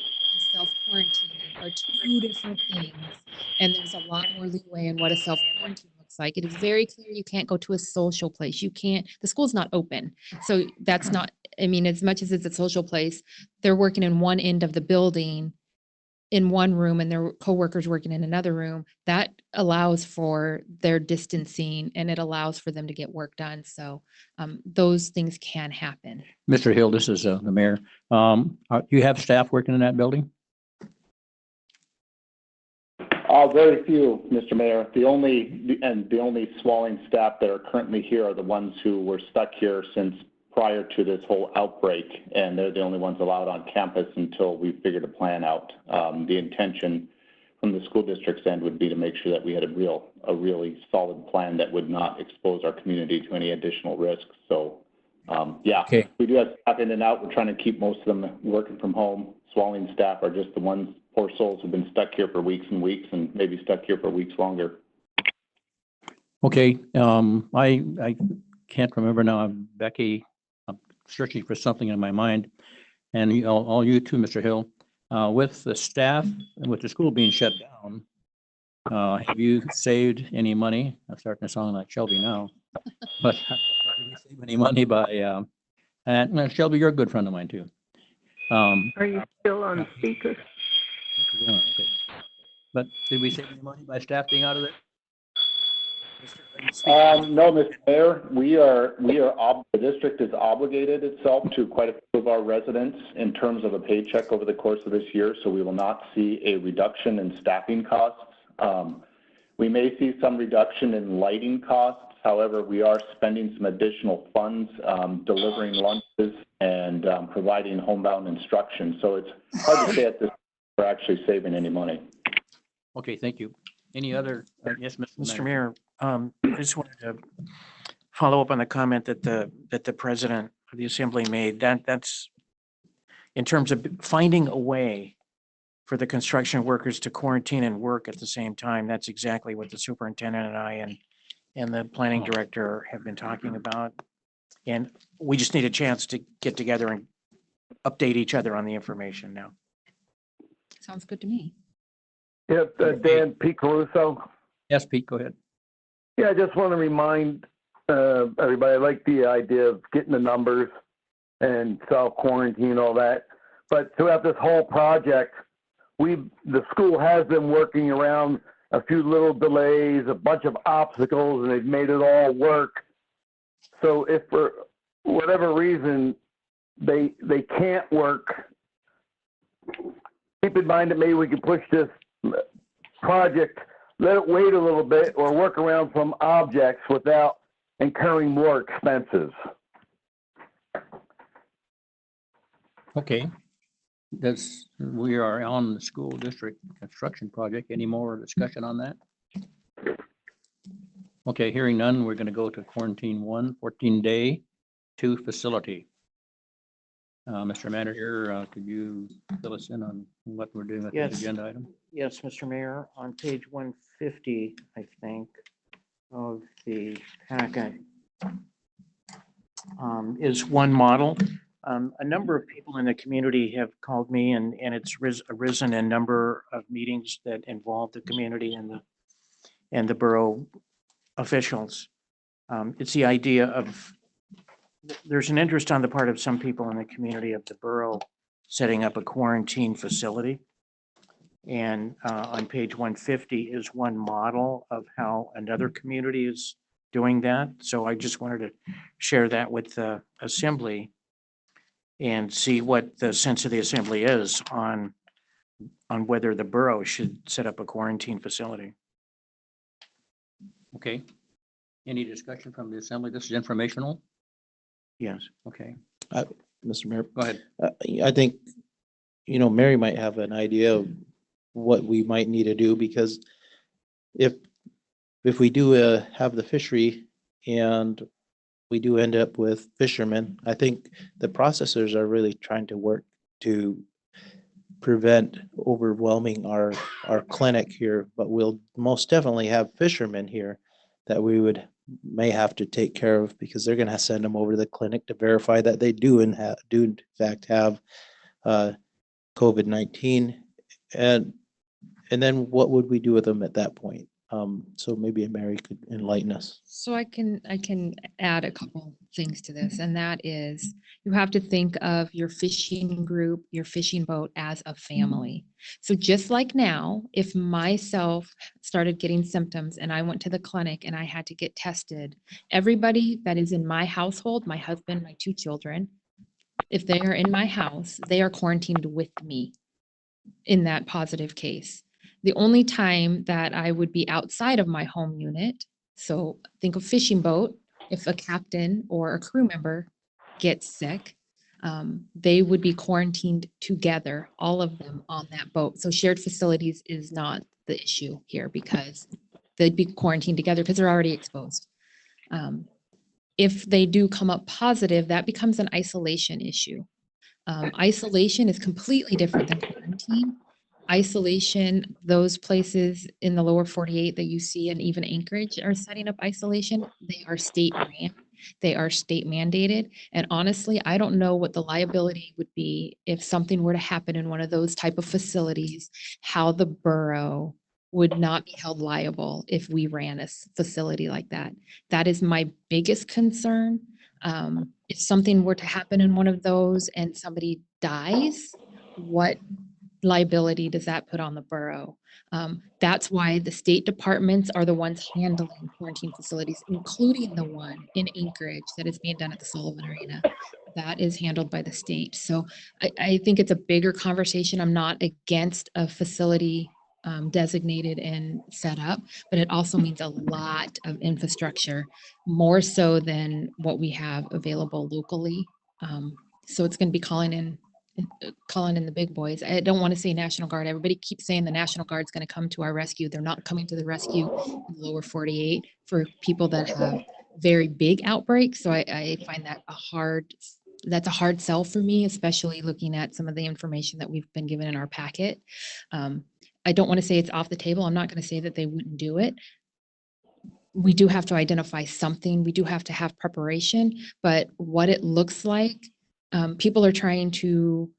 self-quarantining are two different things. And there's a lot more leeway in what a self-quarantine looks like. It is very clear you can't go to a social place. You can't, the school's not open. So that's not, I mean, as much as it's a social place, they're working in one end of the building in one room and their coworkers working in another room. That allows for their distancing and it allows for them to get work done. So those things can happen. Mr. Hill, this is the mayor. You have staff working in that building? Very few, Mr. Mayor. The only Swain staff that are currently here are the ones who were stuck here since prior to this whole outbreak, and they're the only ones allowed on campus until we figured a plan out. The intention from the school district's end would be to make sure that we had a really solid plan that would not expose our community to any additional risks. So, yeah, Okay. we do have staff in and out. We're trying to keep most of them working from home. Swain staff are just the ones, poor souls, who've been stuck here for weeks and weeks and maybe stuck here for weeks longer. Okay, I can't remember now. Becky, I'm searching for something in my mind. And all you too, Mr. Hill, with the staff and with the school being shut down, have you saved any money? I'm starting to sound like Shelby now, but have you saved any money by, and Shelby, you're a good friend of mine too. Are you still on speaker? Yeah, okay. But did we save any money by staff being out of there? No, Mr. Mayor, the district has obligated itself to quite a few of our residents in terms of a paycheck over the course of this year, so we will not see a reduction in staffing costs. We may see some reduction in lighting costs. However, we are spending some additional funds delivering lunches and providing homebound instruction. So it's hard to say at this point we're actually saving any money. Okay, thank you. Any other, yes, Mr. Mayor, I just wanted to follow up on the comment that the president of the assembly made. That's in terms of finding a way for the construction workers to quarantine and work at the same time. That's exactly what the superintendent and I and the planning director have been talking about. And we just need a chance to get together and update each other on the information now. Sounds good to me. Yeah, Dan, Pete Caruso. Yes, Pete, go ahead. Yeah, I just want to remind everybody, I like the idea of getting the numbers and self-quarantine and all that. But throughout this whole project, the school has been working around a few little delays, a bunch of obstacles, and they've made it all work. So if for whatever reason they can't work, keep in mind that maybe we can push this project, let it wait a little bit, or work around some objects without incurring more expenses. Okay. We are on the school district construction project. Any more discussion on that? Okay, hearing none, we're going to go to quarantine 1, 14-day 2 facility. Mr. Manager, could you fill us in on what we're doing with the Yes. agenda item? Yes, Mr. Mayor, on page 150, I think, of the packet is one model. A number of people in the community have called me and it's arisen a number of meetings that involve the community and the borough officials. It's the idea of, there's an interest on the part of some people in the community of the borough setting up a quarantine facility. And on page 150 is one model of how another community is doing that. So I just wanted to share that with the assembly and see what the sense of the assembly is on whether the borough should set up a quarantine facility. Okay. Any discussion from the assembly? This is informational? Yes. Okay. Mr. Mayor, Go ahead. I think Mary might have an idea of what we might need to do, because if we do have the fishery and we do end up with Fisherman, I think the processors are really trying to work to prevent overwhelming our clinic here, but we'll most definitely have Fishermen here that we may have to take care of, because they're going to send them over to the clinic to verify that they do in fact have COVID-19, and then what would we do with them at that point? So maybe Mary could enlighten us. So I can add a couple things to this, and that is you have to think of your fishing group, your fishing boat as a family. So just like now, if myself started getting symptoms and I went to the clinic and I had to get tested, everybody that is in my household, my husband, my 2 children, if they are in my house, they are quarantined with me in that positive case. The only time that I would be outside of my home unit, so think of fishing boat, if a captain or a crew member gets sick, they would be quarantined together, all of them on that boat. So shared facilities is not the issue here, because they'd be quarantined together because they're already exposed. If they do come up positive, that becomes an isolation issue. Isolation is completely different than quarantine. Isolation, those places in the lower 48 that you see, and even Anchorage are setting up isolation, they are state ran, they are state mandated. And honestly, I don't know what the liability would be if something were to happen in one of those type of facilities, how the borough would not be held liable if we ran a facility like that. That is my biggest concern. If something were to happen in one of those and somebody dies, what liability does that put on the borough? That's why the state departments are the ones handling quarantine facilities, including the one in Anchorage that is being done at the Sullivan Arena. That is handled by the state. So I think it's a bigger conversation. I'm not against a facility designated and set up, but it also means a lot of infrastructure, more so than what we have available locally. So it's going to be calling in the big boys. I don't want to say National Guard. Everybody keeps saying the National Guard's going to come to our rescue. They're not coming to the rescue in the lower 48 for people that have very big outbreaks. So I find that that's a hard sell for me, especially looking at some of the information that we've been given in our packet. I don't want to say it's off the table. I'm not going to say that they wouldn't do it. We do have to identify something. We do have to have preparation, but what it looks like, people are trying to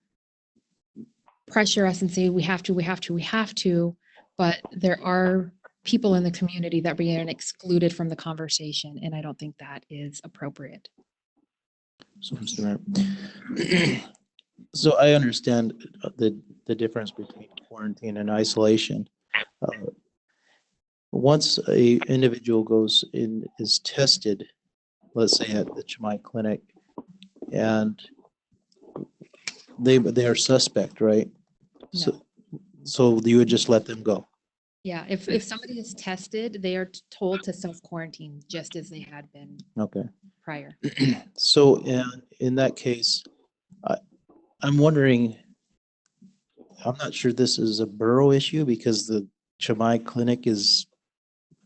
pressure us and say, we have to, but there are people in the community that are being excluded from the conversation, and I don't think that is appropriate. So, Mr. Mayor, so I understand the difference between quarantine and isolation. Once a individual goes in, is tested, let's say at the Chimay Clinic, and they are suspect, right? No. So you would just let them go? Yeah, if somebody is tested, they are told to self-quarantine just as they had been prior. So in that case, I'm wondering, I'm not sure this is a borough issue, because the Chimay Clinic is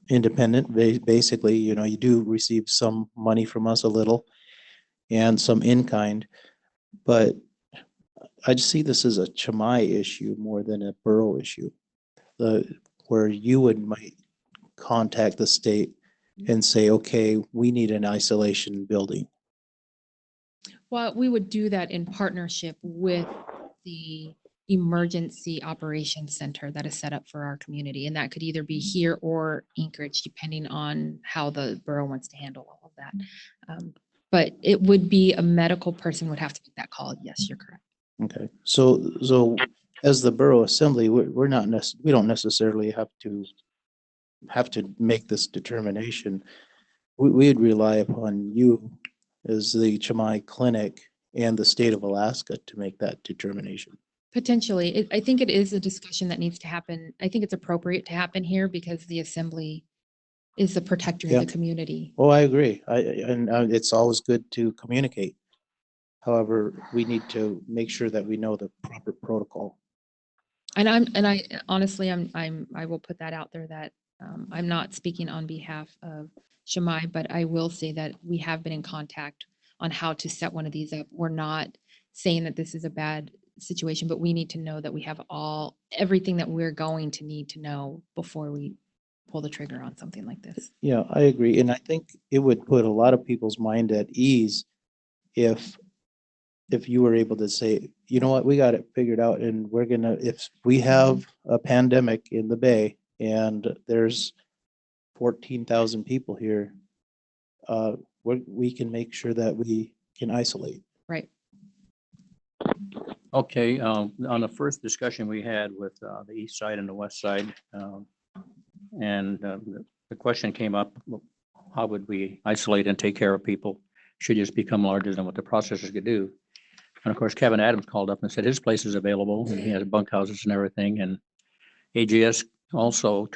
independent. Basically, you do receive some money from us, a little, and some in-kind, but I just see this as a Chimay issue more than a borough issue, where you might contact the state and say, okay, we need an isolation building. Well, we would do that in partnership with the emergency operations center that is set up for our community. And that could either be here or Anchorage, depending on how the borough wants to handle all of that. But it would be a medical person would have to make that call. Yes, you're correct. Okay. So as the borough assembly, we don't necessarily have to make this determination. We'd rely upon you as the Chimay Clinic and the state of Alaska to make that determination. Potentially. I think it is a discussion that needs to happen. I think it's appropriate to happen here because the assembly is the protector of the community. Oh, I agree. And it's always good to communicate. However, we need to make sure that we know the proper protocol. And I honestly, I will put that out there that I'm not speaking on behalf of Shamai, but I will say that we have been in contact on how to set one of these up. We're not saying that this is a bad situation, but we need to know that we have everything that we're going to need to know before we pull the trigger on something like this. Yeah, I agree. And I think it would put a lot of people's mind at ease if you were able to say, you know what, we got it figured out and we're gonna, if we have a pandemic in the Bay and there's 14,000 people here, we can make sure that we can isolate. Right. Okay, on the first discussion we had with the east side and the west side, and the question came up, how would we isolate and take care of people should just become larger than what the processors could do? And of course, Kevin Adams called up and said his place is available and he has bunkhouses and everything. And AGS also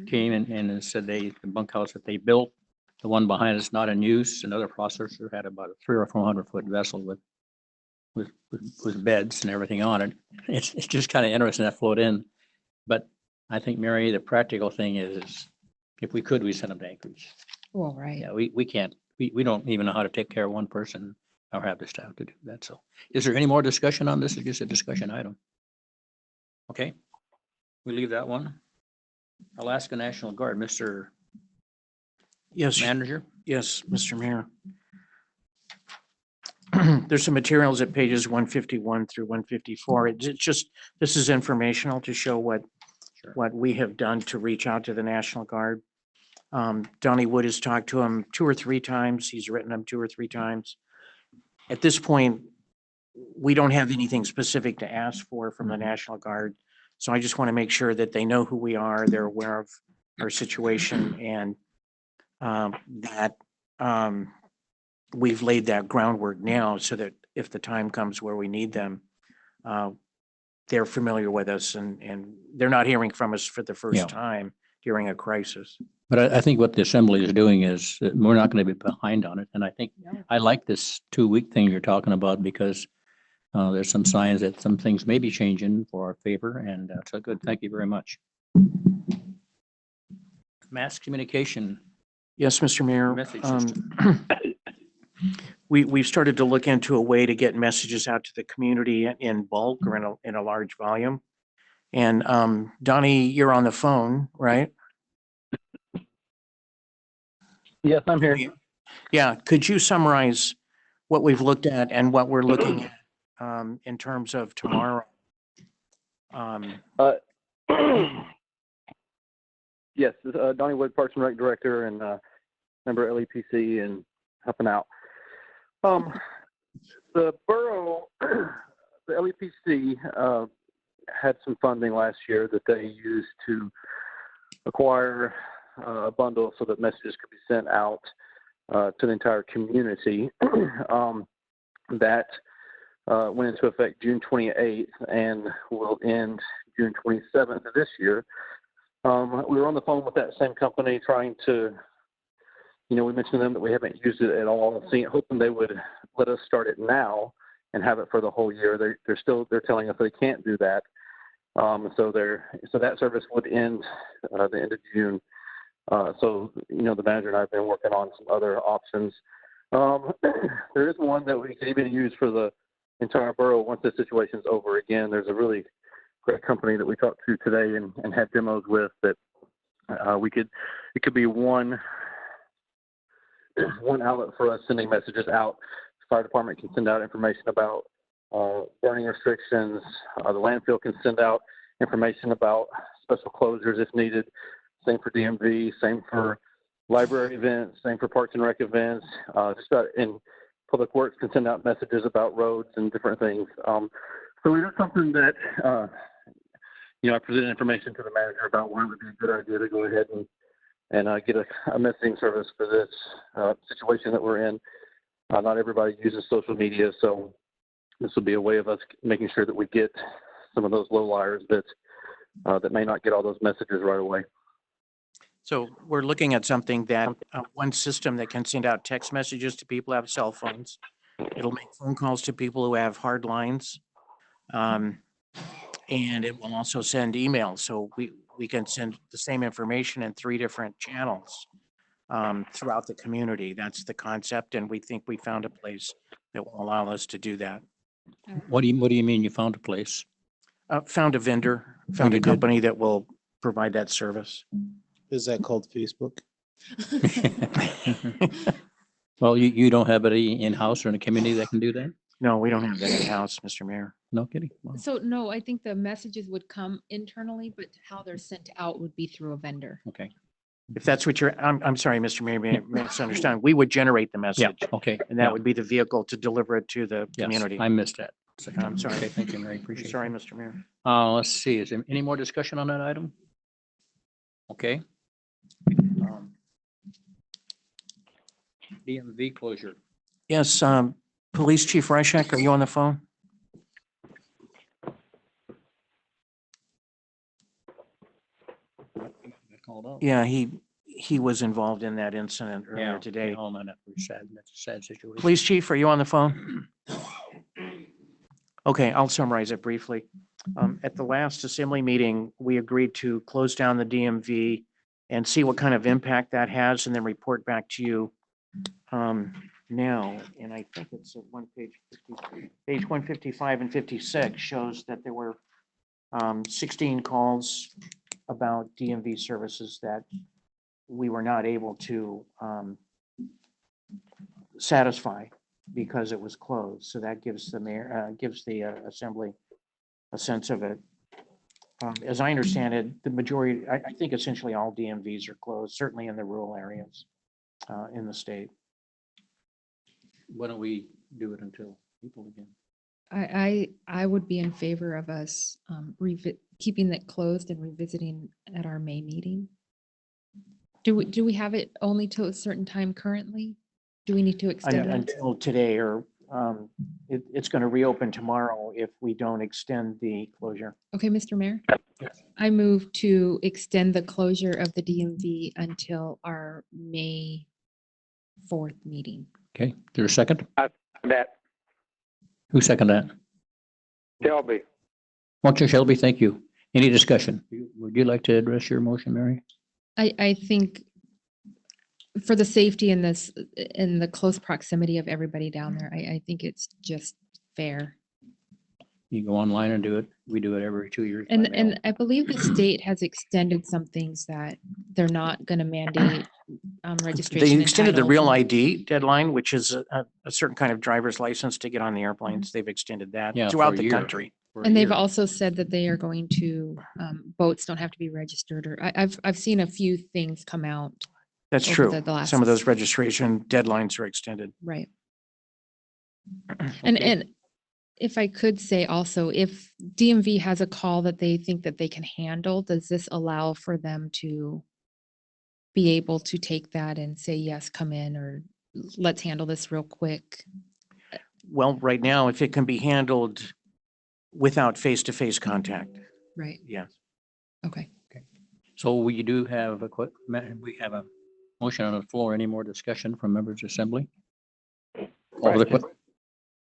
came and said the bunkhouse that they built, the one behind us not in use, another processor had about a 300 or 400 foot vessel with beds and everything on it. It's just kind of interesting that float in. But I think, Mary, the practical thing is if we could, we send them to Anchorage. Well, right. Yeah, we can't, we don't even know how to take care of one person or have the staff to do that. So is there any more discussion on this? It's just a discussion item. Okay, we leave that one. Alaska National Guard, Mr. Yes, Manager. yes, Mr. Mayor. There's some materials at pages 151 through 154. It's just, this is informational to show what we have done to reach out to the National Guard. Donnie Wood has talked to him 2 or 3 times. He's written them 2 or 3 times. At this point, we don't have anything specific to ask for from the National Guard. So I just want to make sure that they know who we are, they're aware of our situation, and that we've laid that groundwork now so that if the time comes where we need them, they're familiar with us and they're not hearing from us for the first time during a crisis. But I think what the assembly is doing is that we're not going to be behind on it. And I think I like this 2-week thing you're talking about because there's some signs that some things may be changing for our favor. And so good. Thank you very much. Mass communication. Yes, Mr. Mayor. Message system. We've started to look into a way to get messages out to the community in bulk or in a large volume. And Donnie, you're on the phone, right? Yes, I'm here. Yeah, could you summarize what we've looked at and what we're looking at in terms of tomorrow? Yes, Donnie Wood, Parks and Rec Director and member of LEPC and helping out. The borough, the LEPC had some funding last year that they used to acquire a bundle so that messages could be sent out to the entire community. That went into effect June 28th and will end June 27th of this year. We were on the phone with that same company trying to, we mentioned to them that we haven't used it at all, hoping they would let us start it now and have it for the whole year. They're telling us they can't do that. So that service would end the end of June. So the manager and I have been working on some other options. There is one that we could even use for the entire borough once this situation's over. Again, there's a really great company that we talked to today and had demos with that it could be one outlet for us sending messages out. The fire department can send out information about burning restrictions. The landfill can send out information about special closures if needed. Same for DMV, same for library events, same for Parks and Rec events. And Public Works can send out messages about roads and different things. So we did something that, I presented information to the manager about why it would be a good idea to go ahead and get a messaging service for this situation that we're in. Not everybody uses social media, so this will be a way of us making sure that we get some of those low liars that may not get all those messages right away. So we're looking at something that one system that can send out text messages to people who have cell phones. It'll make phone calls to people who have hard lines. And it will also send emails. So we can send the same information in 3 different channels throughout the community. That's the concept. And we think we found a place that will allow us to do that. What do you mean you found a place? Found a vendor, found you a did? company that will provide that service. Is that called Facebook? Well, you don't have any in-house or in the community that can do that? No, we don't have that in-house, Mr. Mayor. No kidding. Wow. So no, I think the messages would come internally, but how they're sent out would be through a vendor. Okay. If that's what I'm sorry, Mr. Mayor, may I misunderstand. We would generate the Yeah, message. okay. And yeah, that would be the vehicle to deliver it to the yes, community. I missed that. I'm sorry. Okay, thank you, Mary. I'm Appreciate it. sorry, Mr. Mayor. Let's see, is there any more discussion on that item? Okay. DMV closure. Yes, Police Chief Reichek, are you on the phone? Called out. Yeah, he was involved in that incident earlier today. Oh, man, that's a sad situation. Police Chief, are you on the phone? Okay, I'll summarize it briefly. At the last assembly meeting, we agreed to close down the DMV and see what kind of impact that has and then report back to you now. And I think it's at page 155 and 56 shows that there were 16 calls about DMV services that we were not able to satisfy because it was closed. So that gives the mayor, gives the assembly a sense of it. As I understand it, the majority, I think essentially all DMVs are closed, certainly in the rural areas in the state. Why don't we do it until people again? I would be in favor of us keeping it closed and revisiting at our May meeting. Do we have it only till a certain time currently? Do we need to extend it? Until today, or it's going to reopen tomorrow if we don't extend the closure. Okay, Mr. Mayor, Yes. I move to extend the closure of the DMV until our May 4th meeting. Okay, there's a second? That, Who seconded that? Shelby. Motion, Shelby, thank you. Any discussion? Would you like to address your motion, Mary? I think for the safety in this, in the close proximity of everybody down there, I think it's just fair. You go online and do it. We do it every 2 years. by mail. And I believe the state has extended some things that they're not going to mandate registration. They and extended the titles real and- ID deadline, which is a certain kind of driver's license to get on the airplanes. They've extended that Yeah, for throughout a the year. country. For a And they've year. also said that they are going to, boats don't have to be registered, or I've seen a few things come out. That's over true. the last- Some of those registration deadlines are extended. Right. Okay. And if I could say also, if DMV has a call that they think that they can handle, does this allow for them to be able to take that and say, yes, come in, or let's handle this real quick? Well, right now, if it can be handled without face-to-face contact, Right. yes. Okay. So we do have we have a motion on the floor. Any more discussion from members of assembly?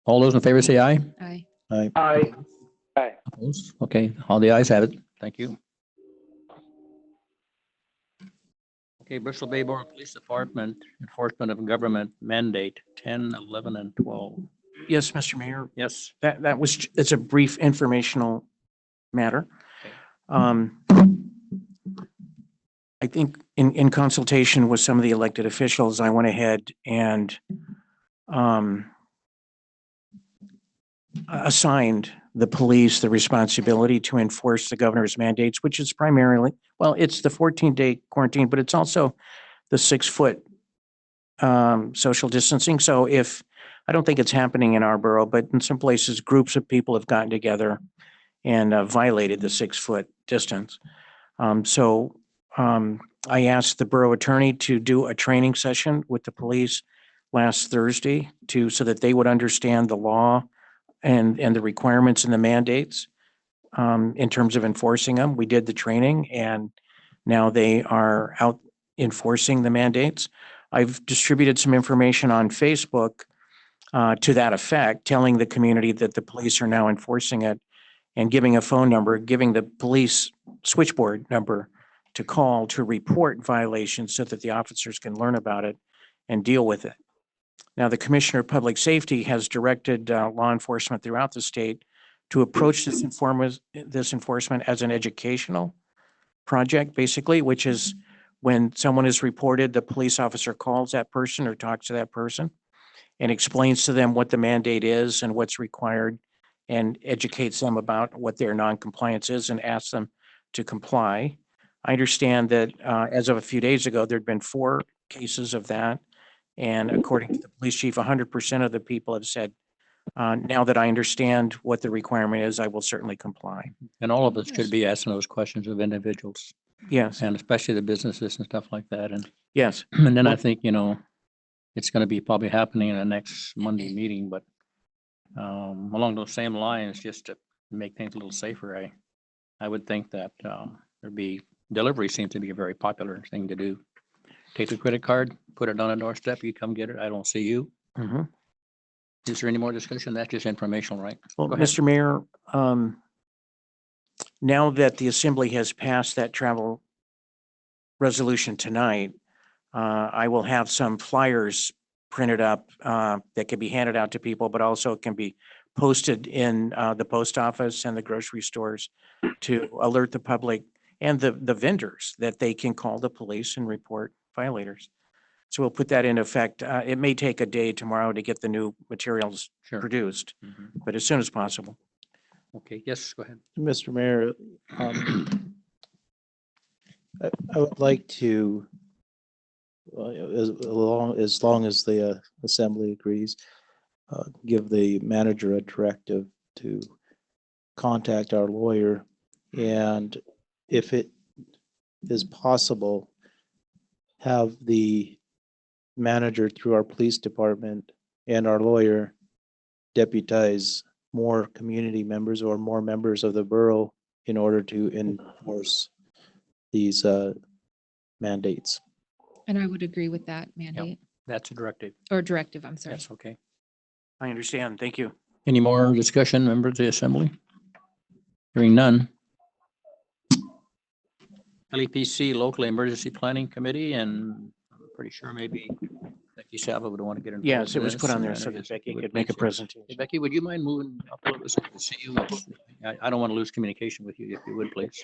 All those in favor say aye. Aye. Aye. Aye. Aye. Opposed? Okay, all the ayes have it. Thank you. Okay, Bristol Bay Borough Police Department Enforcement of Government Mandate 10, 11, and 12. Yes, Mr. Mayor, Yes. it's a brief informational matter. I think in consultation with some of the elected officials, I went ahead and assigned the police the responsibility to enforce the governor's mandates, which is primarily, well, it's the 14-day quarantine, but it's also the 6-foot social distancing. So I don't think it's happening in our borough, but in some places, groups of people have gotten together and violated the 6-foot distance. I asked the borough attorney to do a training session with the police last Thursday so that they would understand the law and the requirements and the mandates in terms of enforcing them. We did the training and now they are out enforcing the mandates. I've distributed some information on Facebook to that effect, telling the community that the police are now enforcing it and giving a phone number, giving the police switchboard number to call to report violations so that the officers can learn about it and deal with it. Now, the Commissioner of Public Safety has directed law enforcement throughout the state to approach this enforcement as an educational project, basically, which is when someone is reported, the police officer calls that person or talks to that person and explains to them what the mandate is and what's required and educates them about what their noncompliance is and asks them to comply. I understand that as of a few days ago, there'd been 4 cases of that. And according to the police chief, 100% of the people have said, now that I understand what the requirement is, I will certainly comply. And all of us should be asking those questions of individuals. Yes. And especially the businesses and stuff like that. And yes. And then I think, it's going to be probably happening in the next Monday meeting, but along those same lines, just to make things a little safer, I would think that delivery seems to be a very popular thing to do. Take the credit card, put it on a doorstep, you come get it, I don't see you. Mm-hmm. Is there any more discussion? That's just informational, right? Well, Mr. Mayor, now that the Assembly has passed that travel resolution tonight, I will have some flyers printed up that can be handed out to people, but also can be posted in the post office and the grocery stores to alert the public and the vendors that they can call the police and report violators. So we'll put that in effect. It may take a day tomorrow to get the new materials produced, but as soon as possible. Okay, yes, go ahead. Mr. Mayor, I would like to, as long as the Assembly agrees, give the manager a directive to contact our lawyer, and if it is possible, have the manager through our police department and our lawyer deputize more community members or more members of the borough in order to enforce these mandates. And I would agree with that mandate That's a directive. or directive, I'm sorry. That's okay. I understand. Thank you. Any more discussion, members of the Assembly? Hearing none. LEPC Local Emergency Planning Committee, and I'm pretty sure maybe Becky Savo would want to get involved. Yes, it was in put this, on there and so that yes, Becky would could make a think so. presentation. Hey, Becky, would you mind moving up a little bit so I can see you? I don't want to lose communication with you, if you would, please.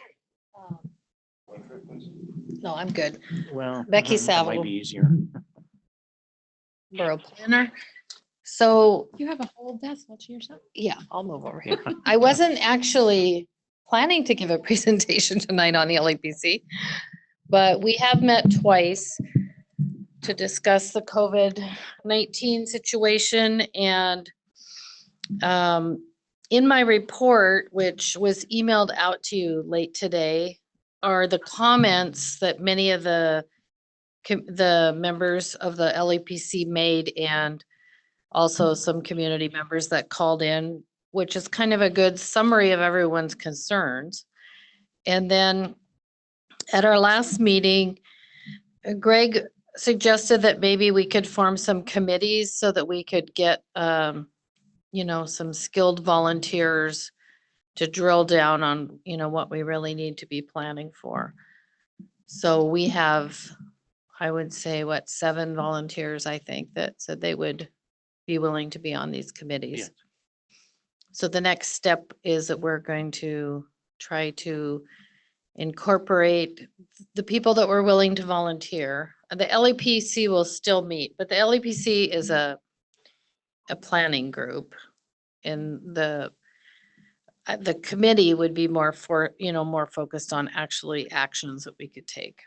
No, I'm good. Well, Becky that Savo. might be easier. Borough planner. So, You have a whole desk all to yourself. yeah, I'll move over here. I wasn't actually planning to give a presentation tonight on the LEPC, but we have met twice to discuss the COVID-19 situation. And in my report, which was emailed out to you late today, are the comments that many of the members of the LEPC made, and also some community members that called in, which is kind of a good summary of everyone's concerns. And then at our last meeting, Greg suggested that maybe we could form some committees so that we could get, some skilled volunteers to drill down on, what we really need to be planning for. So we have, I would say, 7 volunteers, I think, that said they would be willing to be on these committees. Yes. So the next step is that we're going to try to incorporate the people that were willing to volunteer. The LEPC will still meet, but the LEPC is a planning group, and the committee would be more more focused on actually actions that we could take.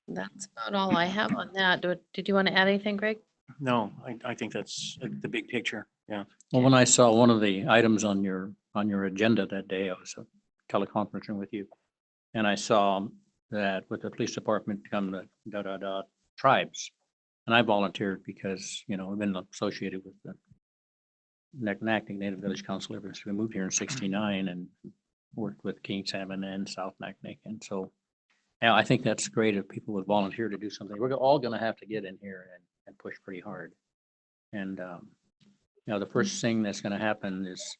That's about all I have on that. Did you want to add anything, Greg? No, I think that's the big picture. Yeah. Well, when I saw one of the items on your agenda that day, I was teleconferencing with you, and I saw that with the police department come the tribes, and I volunteered because I've been associated with the Naknek Native Village Council ever since we moved here in '69 and worked with King Salmon and South Naknek, and so yeah, I think that's great if people would volunteer to do something. We're all going to have to get in here and push pretty hard. And, the first thing that's gonna happen is,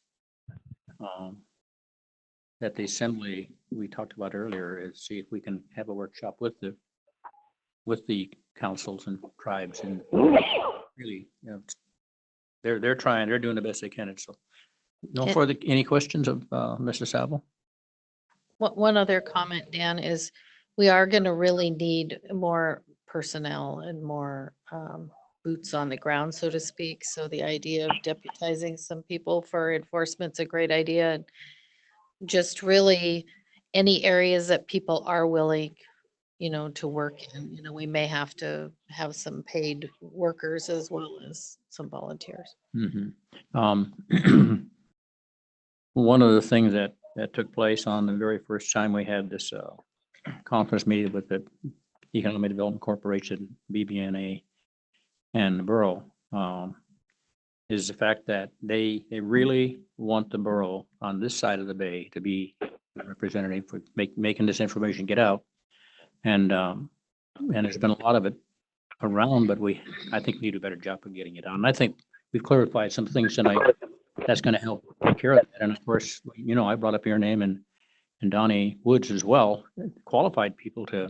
that the assembly we talked about earlier is see if we can have a workshop with the councils and tribes and really, they're trying, they're doing the best they can. And so no And- further, any questions of, Mr. Savo? One other comment, Dan, is we are going to really need more personnel and more boots on the ground, so to speak. So the idea of deputizing some people for enforcement's a great idea. And just really any areas that people are willing, to work in, we may have to have some paid workers as well as some volunteers. One of the things that took place on the very first time we had this conference meeting with the Economic Development Corporation, BBNA, and the Borough, is the fact that they really want the borough on this side of the bay to be a representative for making this information get out. And there's been a lot of it around, but I think we need a better job of getting it out. And I think we've clarified some things tonight that's going to help take care of that. And of course, I brought up your name and Donnie Woods as well, qualified people to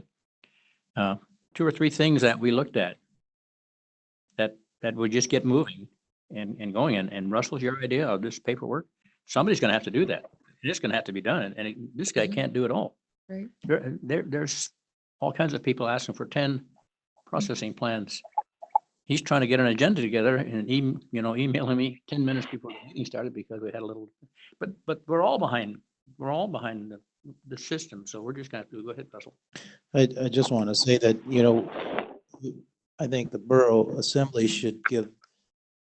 2 or 3 things that we looked at that would just get moving and going. And Russell's your idea of this paperwork. Somebody's going to have to do that. It's going to have to be done. And this guy can't do it all. Right. There's all kinds of people asking for 10 processing plans. He's trying to get an agenda together and emailing me 10 minutes before the meeting started because we had a little, but we're all behind the system. So we're just gonna have to go ahead, Russell. I just want to say that, I think the Borough Assembly should give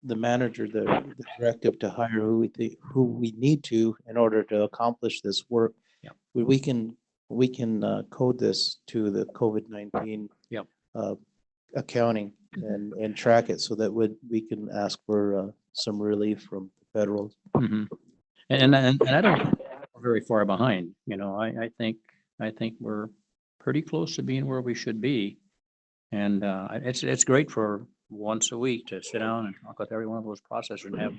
the manager the directive to hire who we need to in order to accomplish this work. Yeah. We can code this to the COVID-19 accounting and track it so that we can ask for some relief from the federal. Mm-hmm. And I don't think we're very far behind. I think we're pretty close to being where we should be. And it's great for once a week to sit down and talk with every one of those processors and have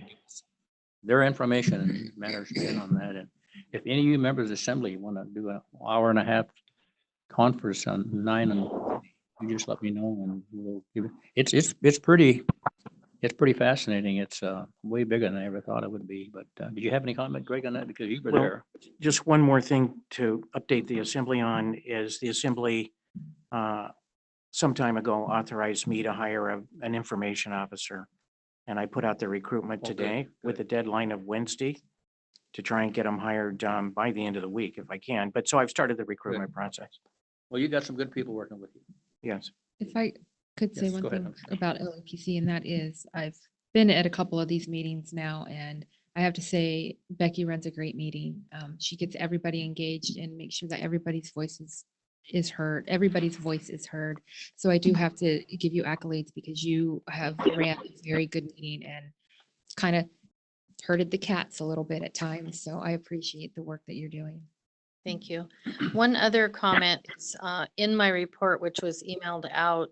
their information and management on that. And if any of you members of the assembly want to do an hour-and-a-half conference on 9 and you just let me know and we'll give it. It's pretty fascinating. It's way bigger than I ever thought it would be. But did you have any comment, Greg, on that? Because you were Well, there. Just one more thing to update the assembly on is the assembly some time ago authorized me to hire an information officer. And I put out the recruitment today with a deadline of Wednesday to try and get them hired by the end of the week if I can. But so I've started the recruitment process. Well, you got some good people working with you. Yes. If I could say Yes, one go ahead, thing I'm sure. about LEPC, and that is I've been at a couple of these meetings now, and I have to say Becky runs a great meeting. She gets everybody engaged and makes sure that everybody's voice is heard. Everybody's voice is heard. So I do have to give you accolades because you have ran a very good meeting and kind of herded the cats a little bit at times. So I appreciate the work that you're doing. Thank you. One other comment is in my report, which was emailed out,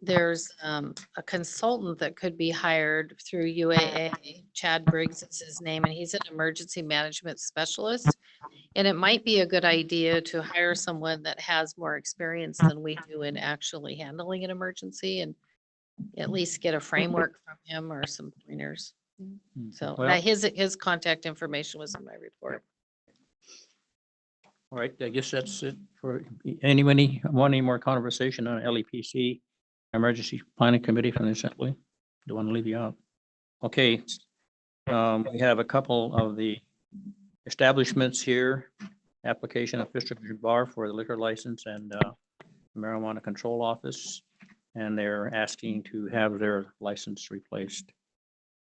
there's a consultant that could be hired through UAA. Chad Briggs is his name, and he's an emergency management specialist. And it might be a good idea to hire someone that has more experience than we do in actually handling an emergency and at least get a framework from him or some pointers. So Well- his contact information was in my report. All right, I guess that's it for anybody want any more conversation on LEPC Emergency Planning Committee from the Assembly? Don't want to leave you out. Okay, we have a couple of the establishments here. Application of Fisherman Bar for the liquor license and marijuana control office, and they're asking to have their license replaced.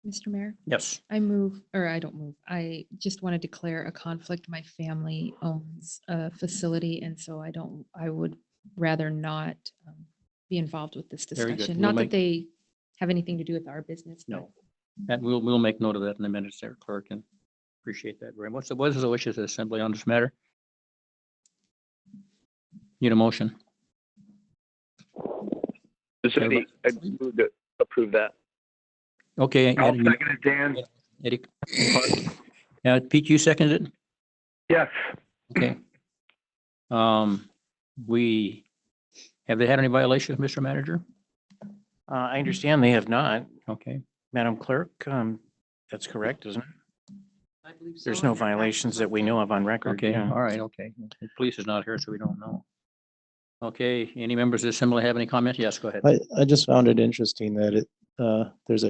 Mr. Mayor? Yes. I don't move. I just want to declare a conflict. My family owns a facility, and so I would rather not be involved with this Very good. discussion. We'll Not make- that they have anything to do with our business. No. And we'll make note of that in the minutes there, clerk, and appreciate that very much. So what is the wishes of the Assembly on this matter? Need a motion? Does any, I move to approve that. Okay. I'll Eddie, second it, Dan. Eddie. Pete, you seconded it? Yes. Okay. Have they had any violations, Mr. Manager? I understand they have not. Okay. Madam Clerk, that's correct, isn't it? I believe so, There's and no their taxes violations are that we know of on record. Okay, yeah. all right, okay. The police is not here, so we don't know. Okay, any members of the assembly have any comment? Yes, go ahead. I just found it interesting that there's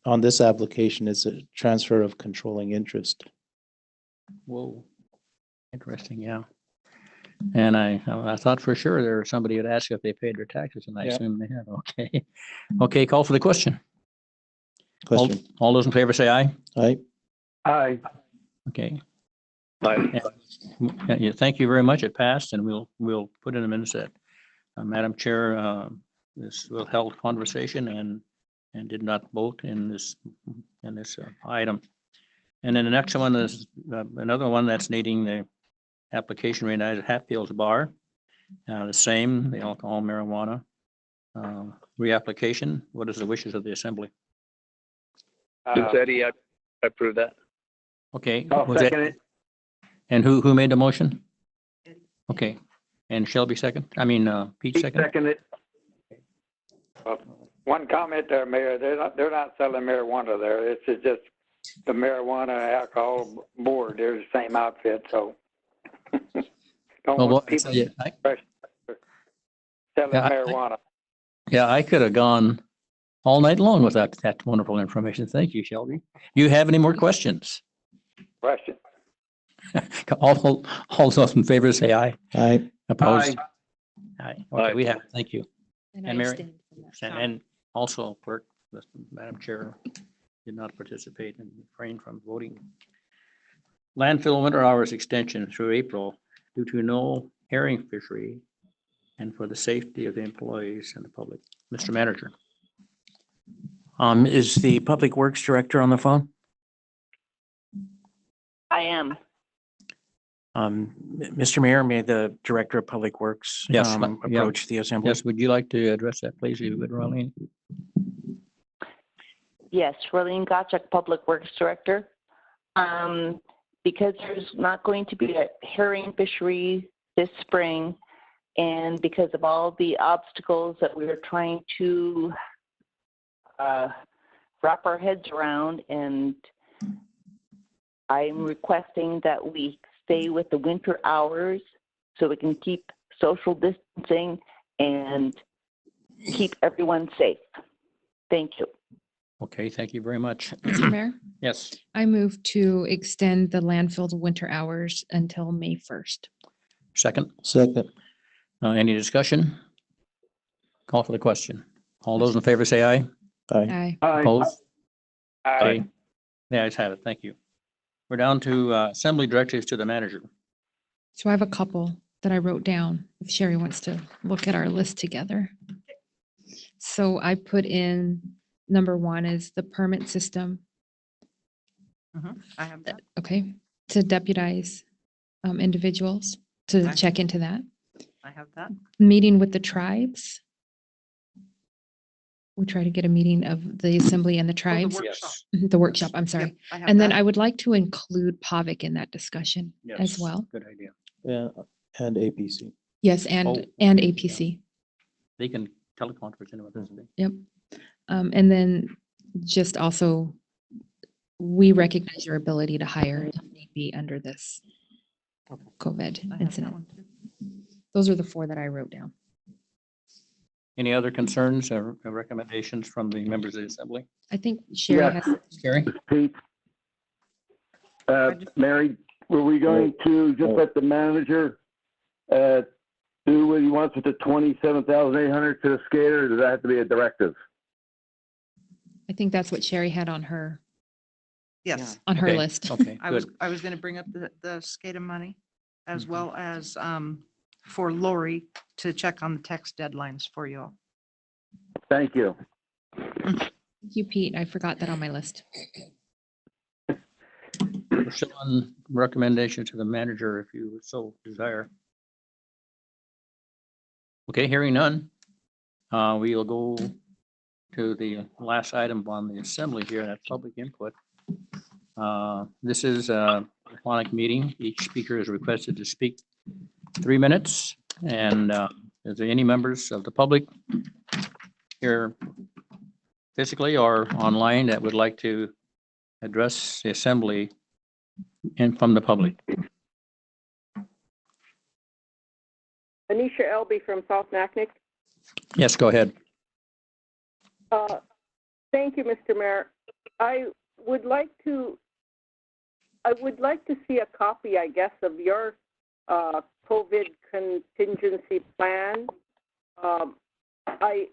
on this application, it's a transfer of controlling interest. Whoa, interesting, yeah. And I thought for sure there was somebody would ask if they paid their taxes, and I Yeah. assume they have. Okay. Okay, call for the question. Question. All those in favor say aye. Aye. Aye. Okay. Aye. Yeah, thank you very much. It passed, and we'll put in the minutes that Madam Chair, this will held conversation and did not vote in this item. And then the next one is another one that's needing the application right now is Hatfield's Bar. The same, the alcohol marijuana reapplication. What is the wishes of the assembly? It's Eddie, I approve that. Okay. I'll was that- second it. And who made the motion? Okay. And Shelby second? Pete Pete second? second it. One comment there, Mayor, they're not selling marijuana there. This is just the marijuana alcohol board. They're the same outfit, so. Don't Well, want people yeah, selling marijuana. Yeah, I could have gone all night long with that wonderful information. Thank you, Shelby. Do you have any more questions? Question. All those in favor say aye. Aye. Opposed? Aye. Okay, Aye. we have it. Thank you. And And I Mary- abstained from that. And also clerk, Madam Chair, did not participate and refrained from voting. Landfill winter hours extension through April due to no herring fishery and for the safety of the employees and the public. Mr. Manager. Is the Public Works Director on the phone? I am. Mr. Mayor, may the Director of Public Works Yes, yeah. approach the assembly? Yes, would you like to address that, please, if you would, Marlene? Yes, Rolene Gottschalk, Public Works Director. Because there's not going to be a herring fishery this spring, and because of all the obstacles that we are trying to wrap our heads around, and I'm requesting that we stay with the winter hours so we can keep social distancing and keep everyone safe. Thank you. Okay, thank you very much. Mr. Mayor, Yes, I move to extend the landfill's winter hours until May 1st. second. Second. Any discussion? Call for the question. All those in favor say aye. Aye. Aye. Aye. Opposed? Aye. Okay. The ayes have it. Thank you. We're down to assembly directives to the manager. So I have a couple that I wrote down, if Sherry wants to look at our list together. So I put in, number one is the permit system, I have that. okay, to deputize individuals, to Okay. check into that. I have that. Meeting with the tribes. We try to get a meeting of the assembly and the tribes. workshop. The workshop, I'm sorry. Yep, I have And then that. I would like to include PAVIC in that discussion as Yes, well. Good idea. Yeah, and APC. Yes, and APC. They can teleconference in with us. Yep. And then just also, we recognize your ability to hire if need be under this COVID I have that incident. one too. Those are the four that I wrote down. Any other concerns or recommendations from the members of the assembly? I think Sherry Yeah. has, Gary? Pete. Mary, were we going to just let the manager do what he wants with the 27,800 to the skater, or does that have to be a directive? I think that's what Sherry had on her, Yes, on her Okay, list. Okay, I was good. going to bring up the SCADA money as Mhm. well as for Lori to check on the text deadlines for you all. Thank you. Thank you, Pete. I forgot that on my list. We're still on recommendation to the manager if you so desire. Okay, hearing none. We will go to the last item on the assembly here, that's public input. This is a telephonic meeting. Each speaker is requested to speak 3 minutes. And is there any members of the public here physically or online that would like to address the assembly and from the public? Anisha Elbie from South Naknek. Yes, go ahead. Thank you, Mr. Mayor. I would like to see a copy, I guess, of your COVID contingency plan. I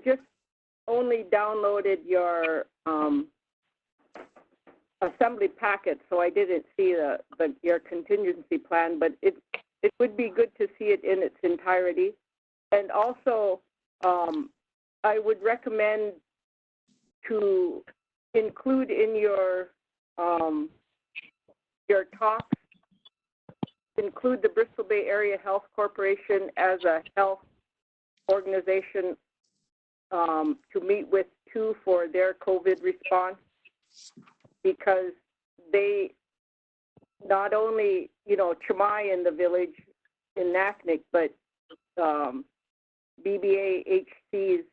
just only downloaded your assembly packet, so I didn't see your contingency plan, but it would be good to see it in its entirety. And also, I would recommend to include in your talks, include the Bristol Bay Area Health Corporation as a health organization to meet with too for their COVID response, because they not only, Chamai in the village in Naknek, but BBA HC's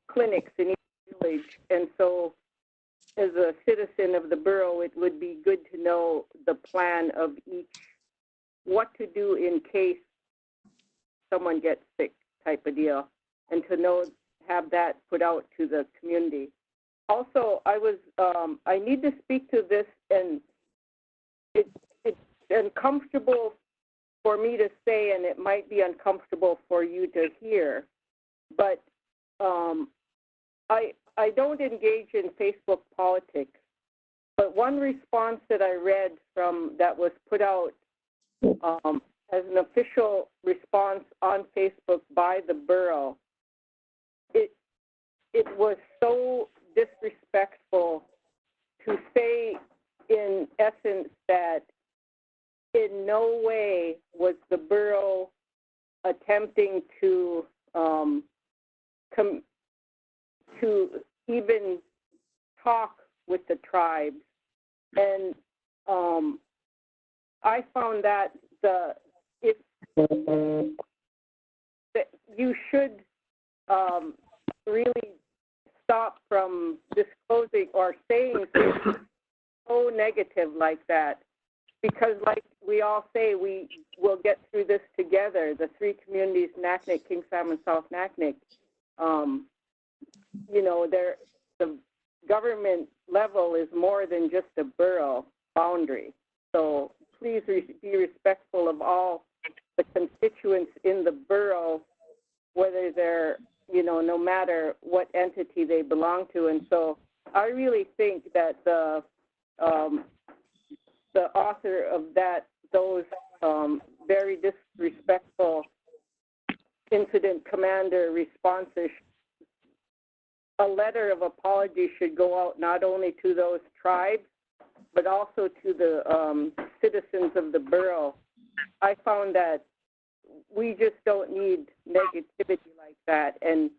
clinics in each village. And so as a citizen of the borough, it would be good to know the plan of each, what to do in case someone gets sick type of deal, and to have that put out to the community. Also, I need to speak to this, and it's uncomfortable for me to say, and it might be uncomfortable for you to hear, but I don't engage in Facebook politics. But one response that I read that was put out as an official response on Facebook by the borough, it was so disrespectful to say, in essence, that in no way was the borough attempting to even talk with the tribes. And I found that you should really stop from disclosing or saying things so negative like that, because like we all say, we will get through this together, the three communities, Naknek, King Salmon, South Naknek. The government level is more than just a borough boundary. So please be respectful of all the constituents in the borough, whether they're, no matter what entity they belong to. And so I really think that the author of those very disrespectful incident commander responses, a letter of apology should go out not only to those tribes, but also to the citizens of the borough. I found that we just don't need negativity like that. And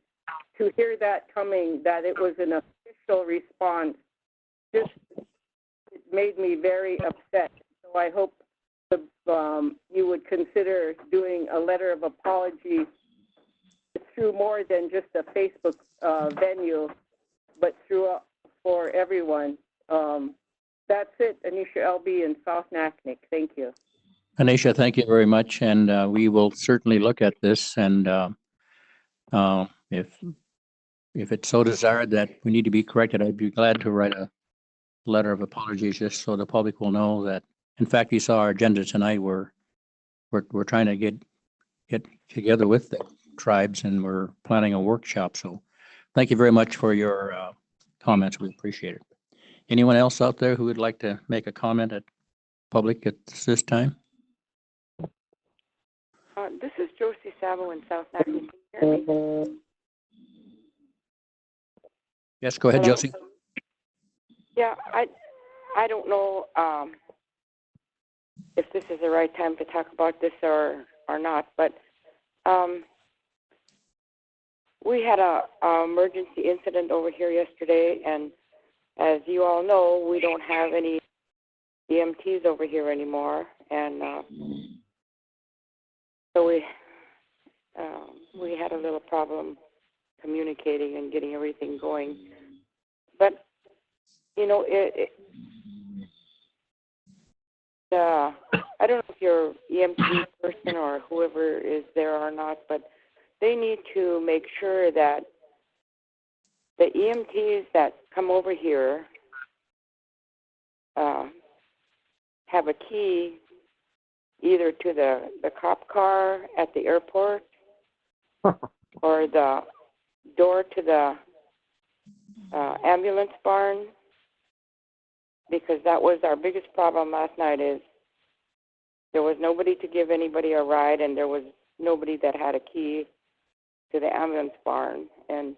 to hear that coming, that it was an official response, it made me very upset. So I hope you would consider doing a letter of apology through more than just a Facebook venue, but for everyone. That's it, Anisha Elbie in South Naknek. Thank you. Anisha, thank you very much. And we will certainly look at this. And if it's so desired that we need to be corrected, I'd be glad to write a letter of apologies just so the public will know that. In fact, you saw our agenda tonight. We're trying to get together with the tribes, and we're planning a workshop. So thank you very much for your comments. We appreciate it. Anyone else out there who would like to make a comment at public at this time? This is Josie, Savo in South Naknek. Can you hear me? Yes, go ahead, Hello? Josie. Yeah, I don't know if this is the right time to talk about this or not, but we had a emergency incident over here yesterday, and as you all know, we don't have any EMTs over here anymore, and so we had a little problem communicating and getting everything going. But you know, I don't know if you're EMT person or whoever is there or not, but they need to make sure that the EMTs that come over here have a key either to the cop car at the airport or the door to the ambulance barn, because that was our biggest problem last night. Is there was nobody to give anybody a ride, and there was nobody that had a key to the ambulance barn. And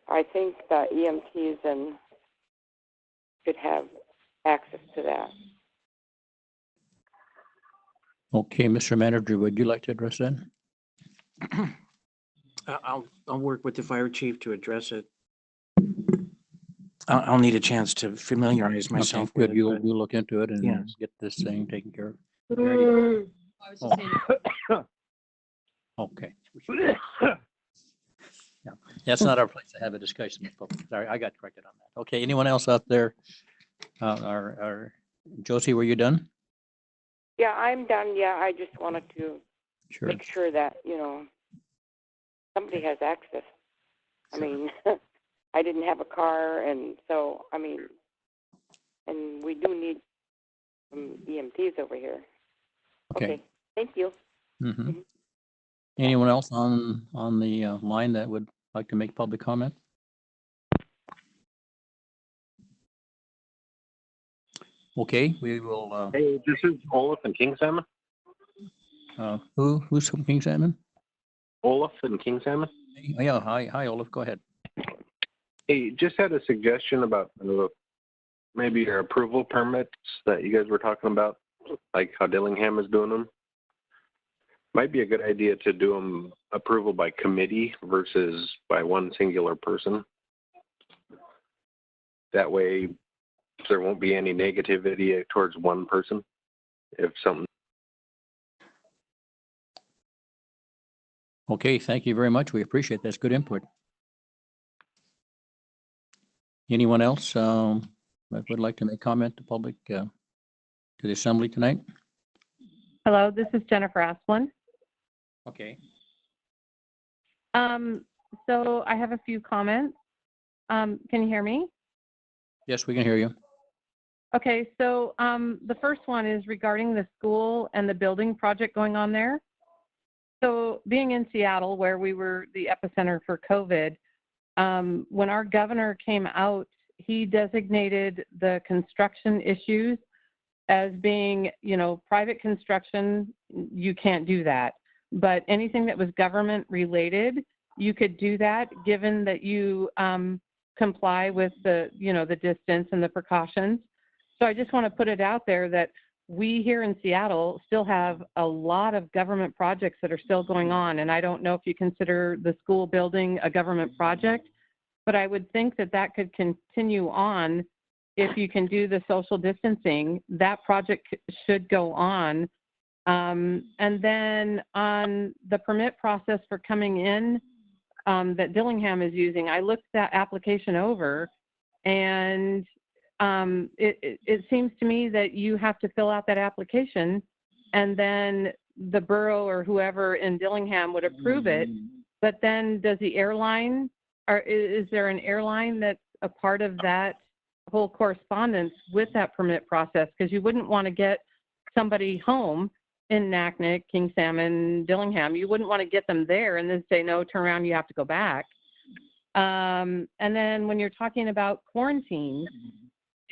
I think the EMTs should have access to that. Okay, Mr. Manager, would you like to address that? I'll work with the fire chief to address it. I'll need a chance to familiarize myself Okay, with good. it. You'll but- look into it and Yes. get this thing taken care of. I was just saying, Okay. Yeah, that's not our place to have a discussion with folks. Sorry, I got corrected on that. Okay, anyone else out there? Our Josie, were you done? Yeah, I'm done. Yeah, I just wanted to Sure. make sure that, you know, somebody has access. I mean, I didn't have a car, and so, I mean, and we do need some EMTs over here. Okay, thank you. Mm-hmm. Anyone else on the line that would like to make public comment? Okay, we will. Hey, this is Olaf and King Salmon. Who's from King Salmon? Olaf and King Salmon. Yeah, hi, Olaf. Go ahead. Hey, just had a suggestion about maybe your approval permits that you guys were talking about, like how Dillingham is doing them. Might be a good idea to do them approval by committee versus by one singular person. That way, there won't be any negativity towards one person if something. Okay, thank you very much. We appreciate that's good input. Anyone else that would like to make comment to public to the assembly tonight? Hello, this is Jennifer Asplund. Okay. So I have a few comments. Can you hear me? Yes, we can hear you. Okay, so the first one is regarding the school and the building project going on there. So being in Seattle, where we were the epicenter for COVID, when our governor came out, he designated the construction issues as being, you know, private construction, you can't do that. But anything that was government related, you could do that, given that you comply with the, you know, the distance and the precautions. So I just want to put it out there that we here in Seattle still have a lot of government projects that are still going on. And I don't know if you consider the school building a government project, but I would think that that could continue on if you can do the social distancing. That project should go on. And then on the permit process for coming in that Dillingham is using, I looked that application over, and it seems to me that you have to fill out that application, and then the borough or whoever in Dillingham would approve it. But then does the airline, or is there an airline that's a part of that whole correspondence with that permit process? Because you wouldn't want to get somebody home in Naknek, King Salmon, Dillingham. You wouldn't want to get them there and then say, no, turn around, you have to go back. And then when you're talking about quarantine,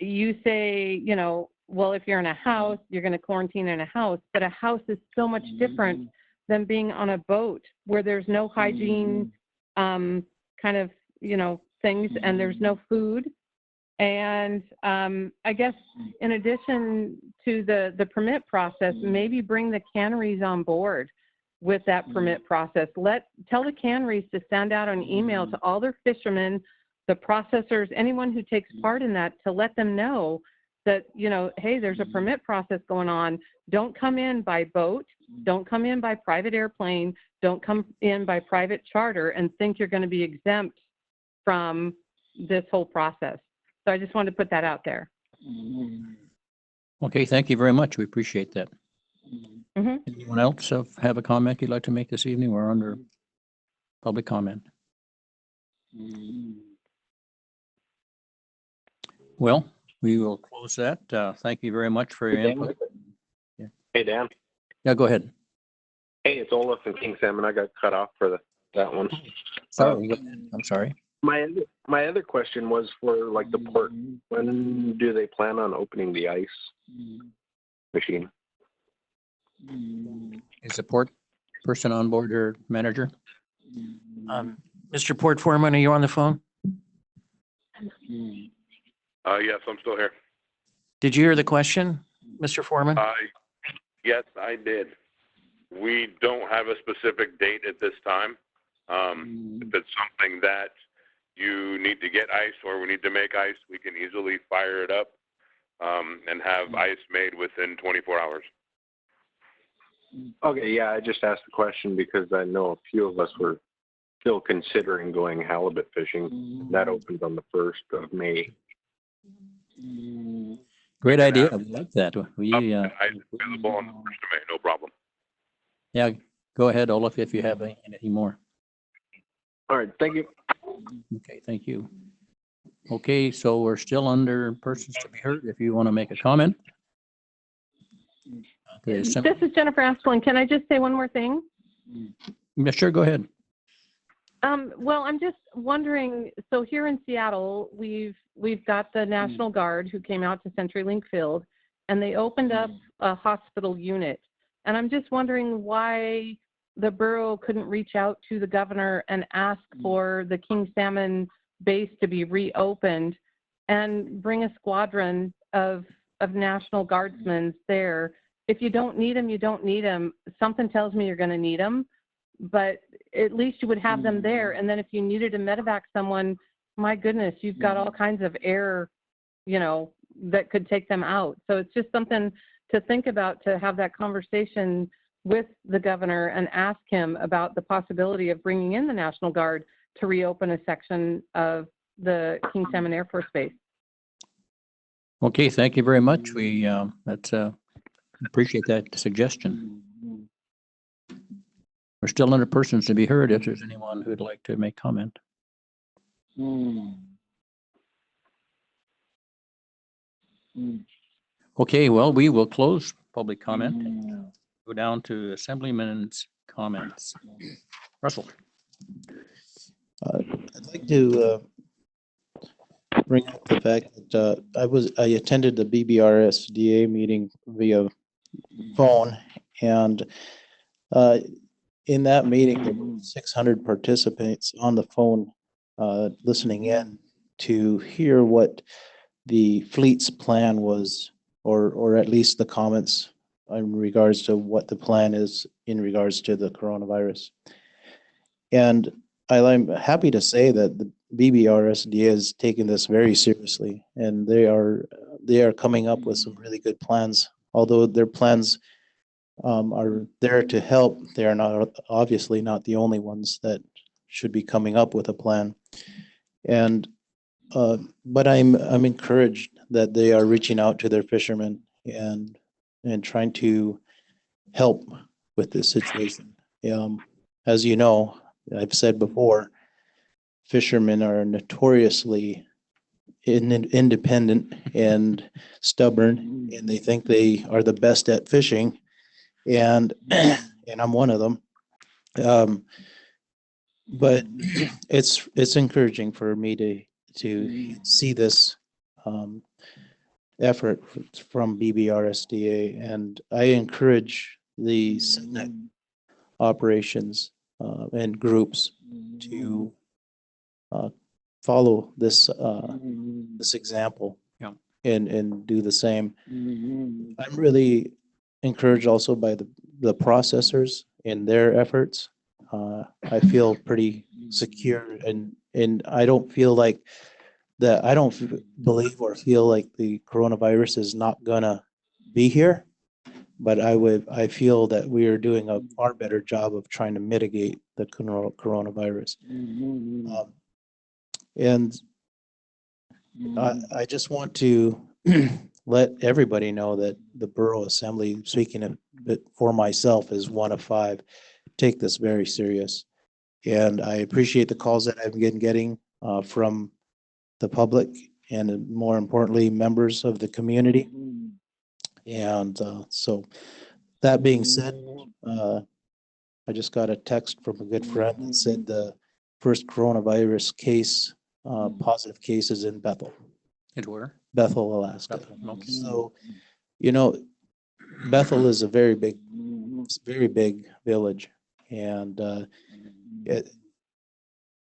you say, you know, well, if you're in a house, you're going to quarantine in a house, but a house is so much different than being on a boat where there's no hygiene kind of, you know, things, and there's no food. And I guess in addition to the permit process, maybe bring the canneries on board. with that permit process. Tell the canneries to send out an email to all their fishermen, the processors, anyone who takes part in that, to let them know that, you know, hey, there's a permit process going on. Don't come in by boat. Don't come in by private airplane. Don't come in by private charter and think you're going to be exempt from this whole process. So I just wanted to put that out there. Okay, thank you very much. We appreciate that. Mm-hmm. Anyone else have a comment you'd like to make this evening? We're under public comment. Well, we will close that. Thank you very much for your input. Yeah. Hey, Dan. Yeah, go ahead. Hey, it's Olaf and King Salmon. I got cut off for that one. Sorry, go ahead. I'm sorry. My other question was for like the port. When do they plan on opening the ice machine? Is the port person on board or manager? Mr. Port Foreman, are you on the phone? Yes, I'm still here. Did you hear the question, Mr. Foreman? Yes, I did. We don't have a specific date at this time. If it's something that you need to get ice or we need to make ice, we can easily fire it up and have ice made within 24 hours. Okay, yeah, I just asked the question because I know a few of us were still considering going halibut fishing. That opens on the 1st of May. Great idea. I like that. Ice available on the 1st of May, no problem. Yeah, go ahead, Olaf, if you have any more. All right, thank you. Okay, thank you. Okay, so we're still under persons to be heard. If you want to make a comment. Okay, This is Jennifer Asplin. Can I just say one more thing? Yeah, sure, go ahead. Well, I'm just wondering, so here in Seattle, we've got the National Guard who came out to CenturyLink Field, and they opened up a hospital unit. And I'm just wondering why the borough couldn't reach out to the governor and ask for the King Salmon base to be reopened and bring a squadron of National Guardsmen there. If you don't need them, you don't need them. Something tells me you're going to need them, but at least you would have them there. And then if you needed to medevac someone, my goodness, you've got all kinds of air, you know, that could take them out. So it's just something to think about, to have that conversation with the governor and ask him about the possibility of bringing in the National Guard to reopen a section of the King Salmon Air Force Base. Okay, thank you very much. We appreciate that suggestion. We're still under persons to be heard if there's anyone who'd like to make comment. Okay, well, we will close public comment and go down to Assemblyman's comments. Russell. I'd like to bring up the fact that I attended the BBRSDA meeting via phone, and in that meeting there were 600 participants on the phone listening in to hear what the fleet's plan was, or at least the comments in regards to what the plan is in regards to the coronavirus. And I'm happy to say that the BBRSD has taken this very seriously, and they are coming up with some really good plans. Although their plans are there to help, they are not obviously not the only ones that should be coming up with a plan. And but I'm encouraged that they are reaching out to their fishermen and trying to help with this situation. As you know, I've said before, fishermen are notoriously independent and stubborn, and they think they are the best at fishing, and I'm one of them. But it's encouraging for me to see this effort from BBRSDA, and I encourage the Naknek operations and groups to follow this example, and do the same. I'm really encouraged also by the processors in their efforts. I feel pretty secure, and I don't feel like that. I don't believe or feel like the coronavirus is not gonna be here, but I feel that we are doing a far better job of trying to mitigate the coronavirus. And I just want to let everybody know that the Borough Assembly, speaking of it for myself, is one of 5. Take this very serious. And I appreciate the calls that I've been getting from the public and more importantly, members of the community. And so that being said, I just got a text from a good friend that said the first coronavirus case, positive case is in Bethel. And where? Bethel, Alaska. Bethel, okay. So, you know, Bethel is a very big village. And if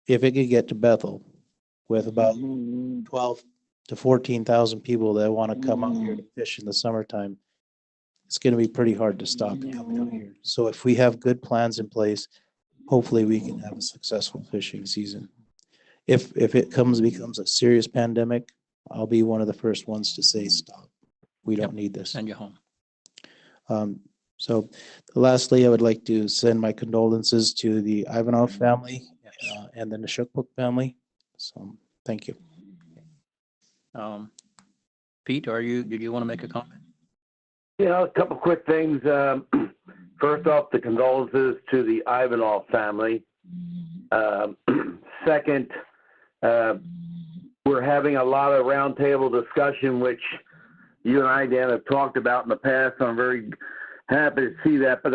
it could get to Bethel with about 12 to 14,000 people that want to come out here to fish in the summertime, it's going to be pretty hard to stop coming out here. So if we have good plans in place, hopefully we can have a successful fishing season. If it becomes a serious pandemic, I'll be one of the first ones to say stop. We don't need this. Send you home. So lastly, I would like to send my condolences to the Ivanov family and the Nashukpuk family. So thank you. Pete, did you want to make a comment? Yeah, a couple quick things. First off, the condolences to the Ivanov family. Second, we're having a lot of roundtable discussion, which you and I, Dan, have talked about in the past. I'm very happy to see that. But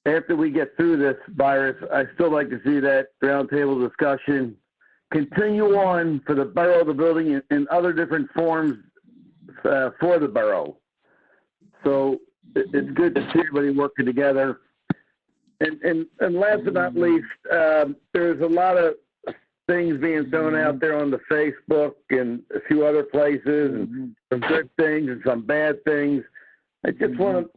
after we get through this virus, I still like to see that roundtable discussion continue on for the borough, the building, and other different forms for the borough. So it's good to see everybody working together. And last but not least, there's a lot of things being thrown out there on the Facebook and a few other places, and some good things and some bad things. I just want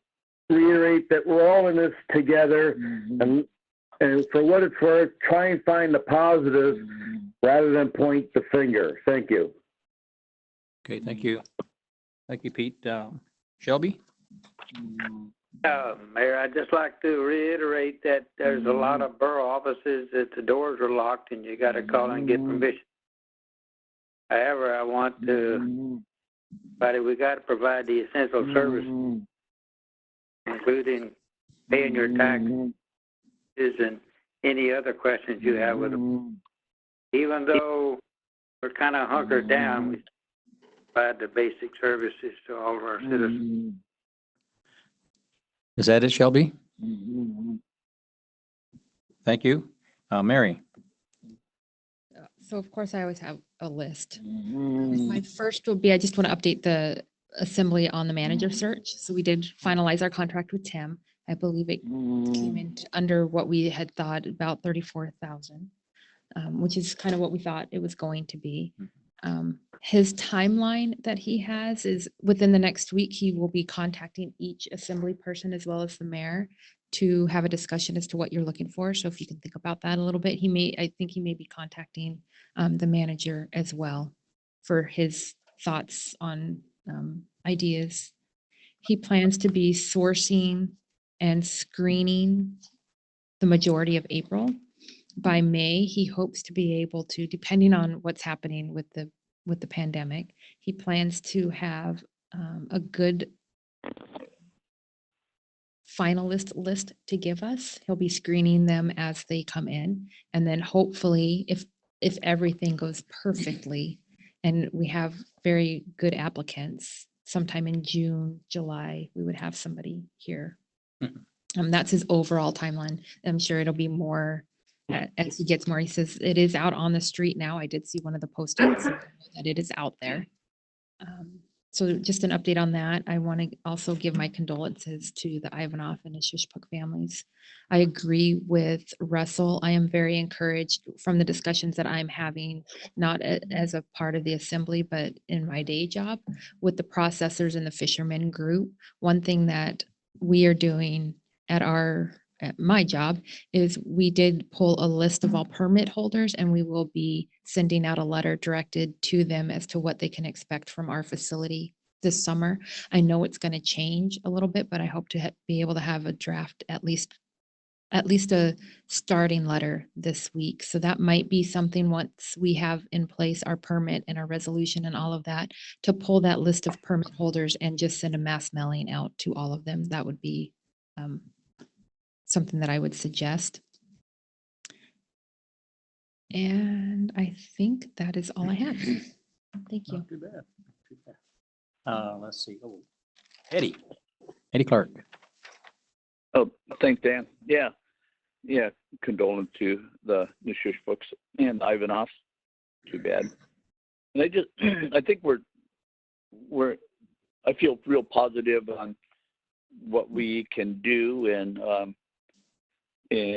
to reiterate that we're all in this together, and for what it's worth, try and find the positives rather than point the finger. Thank you. Okay, thank you. Thank you, Pete. Shelby? Mayor, I'd just like to reiterate that there's a lot of borough offices that the doors are locked and you got to call and get permission. However, I want to, but we got to provide the essential services, including paying your taxes and any other questions you have with them. Even though we're kind of hunkered down, we provide the basic services to all of our citizens. Is that it, Shelby? Thank you. Mary? So of course, I always have a list. My first would be, I just want to update the assembly on the manager search. So we did finalize our contract with Tim. I believe it came in under what we had thought, about 34,000, which is kind of what we thought it was going to be. His timeline that he has is within the next week, he will be contacting each assembly person as well as the mayor to have a discussion as to what you're looking for. So if you can think about that a little bit, I think he may be contacting the manager as well for his thoughts on ideas. He plans to be sourcing and screening the majority of April. By May, he hopes to be able to, depending on what's happening with the pandemic, he plans to have a good finalist list to give us. He'll be screening them as they come in. And then hopefully, if everything goes perfectly and we have very good applicants, sometime in June, July, we would have somebody here. That's his overall timeline. I'm sure it'll be more as he gets more. He says it is out on the street now. I did see one of the postings that it is out there. So just an update on that. I want to also give my condolences to the Ivanov and Nashukpuk families. I agree with Russell. I am very encouraged from the discussions that I'm having, not as a part of the assembly, but in my day job with the processors and the fishermen group. One thing that we are doing at our my job is we did pull a list of all permit holders and we will be sending out a letter directed to them as to what they can expect from our facility this summer. I know it's going to change a little bit, but I hope to be able to have a draft, at least a starting letter this week. So that might be something once we have in place our permit and our resolution and all of that, to pull that list of permit holders and just send a mass mailing out to all of them. That would be something that I would suggest. And I think that is all I have. Thank you. Not too bad. Not too bad. Let's see. Oh, Eddie Clark. Oh, thanks, Dan. Yeah, condolence to the Nishush folks and Ivanovs. Too bad. And I think I feel real positive on what we can do, and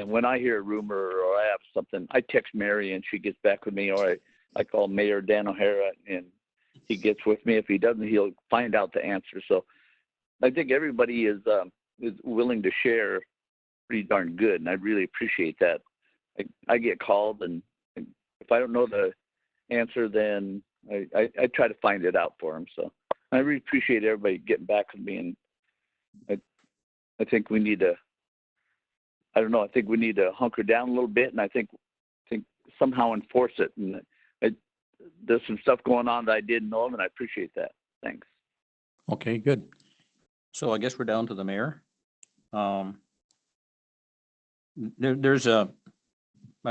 when I hear a rumor or I have something, I text Mary and she gets back with me, or I call Mayor Dan O'Hara and he gets with me. If he doesn't, he'll find out the answer. So I think everybody is willing to share pretty darn good, and I really appreciate that. I get called, and if I don't know the answer, then I try to find it out for them. So I really appreciate everybody getting back with me, and I think we need to, I don't know, I think we need to hunker down a little bit, and I think somehow enforce it. And there's some stuff going on that I didn't know of, and I appreciate that. Thanks. Okay, good. So I guess we're down to the mayor. I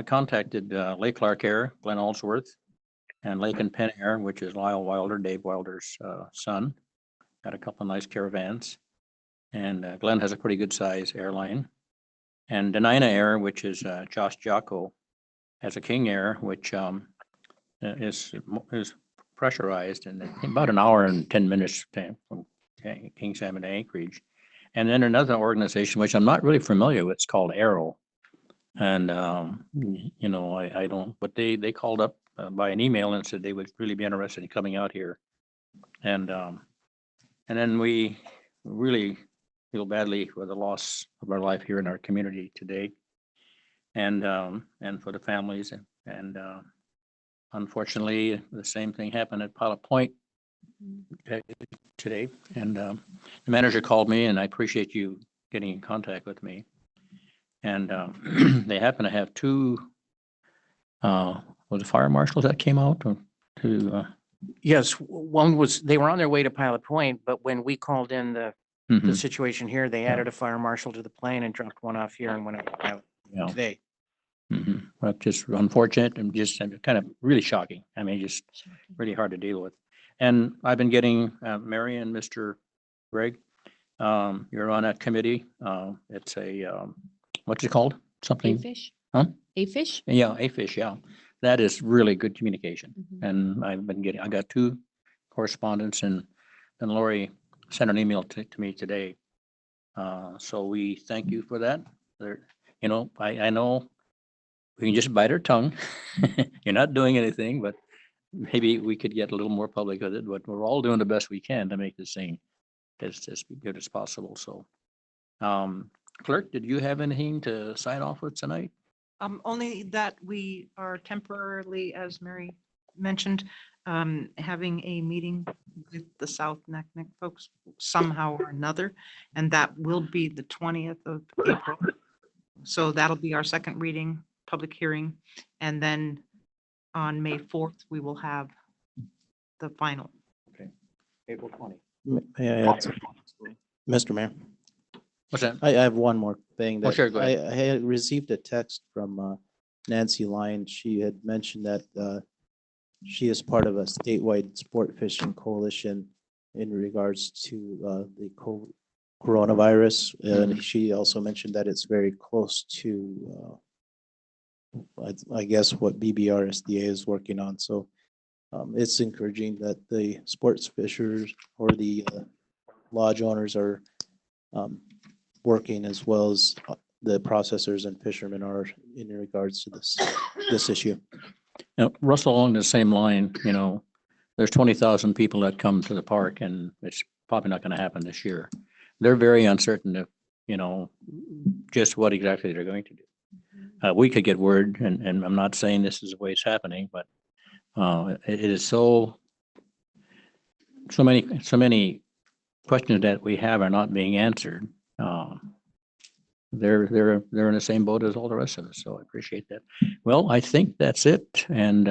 contacted Lake Clark Air, Glenn Allsworth, and Lake and Penn Air, which is Lyle Wilder, Dave Wilder's son. Got a couple of nice caravans. And Glenn has a pretty good size airline. And Denina Air, which is Josh Jocko, has a King Air, which is pressurized and about an hour and 10 minutes from King Salmon to Anchorage. And then another organization, which I'm not really familiar with, it's called Arrow. And, I don't, but they called up by an email and said they would really be interested in coming out here. And then we really feel badly for the loss of our life here in our community today. And for the families. And unfortunately, the same thing happened at Pilot Point today. And the manager called me, and I appreciate you getting in contact with me. And they happen to have two, was it fire marshals that came out to? Yes, one was, they were on their way to Pilot Point, but when we called in the situation here, they added a fire marshal to the plane and dropped one off here and went out today. Well, just unfortunate and just kind of really shocking. I mean, just really hard to deal with. And I've been getting Mary and Mr. Greg, you're on that committee. It's a, what's it called? Something? AFISH? Huh? AFISH? Yeah, AFISH, yeah. That is really good communication. And I got two correspondents, and then Lori sent an email to me today. So we thank you for that. I know we can just bite our tongue. You're not doing anything, but maybe we could get a little more public with it, but we're all doing the best we can to make this thing as good as possible. So, Clerk, did you have anything to sign off with tonight? Only that we are temporarily, as Mary mentioned, having a meeting with the South Naknek folks somehow or another, and that will be the 20th of April. So that'll be our second reading, public hearing, and then on May 4th, we will have the final. Okay, April 20. May I add something? Mr. Mayor? What's that? I have one more thing. Oh, That sure, go ahead. I had received a text from Nancy Lyon. She had mentioned that she is part of a statewide sport fishing coalition in regards to the coronavirus. And she also mentioned that it's very close to, I guess, what BBRSDA is working on. So it's encouraging that the sports fishers or the lodge owners are working as well as the processors and fishermen are in regards to this issue. Now, Russell, along the same line, there's 20,000 people that come to the park, and it's probably not going to happen this year. They're very uncertain if you know, just what exactly they're going to do. We could get word, and I'm not saying this is the way it's happening, but it is so many questions that we have are not being answered. They're in the same boat as all the rest of us, so I appreciate that. Well, I think that's it, and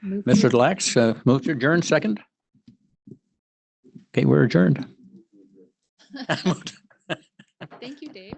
Mr. Lax, move to adjourn second. Okay, we're adjourned. Thank you, Dave.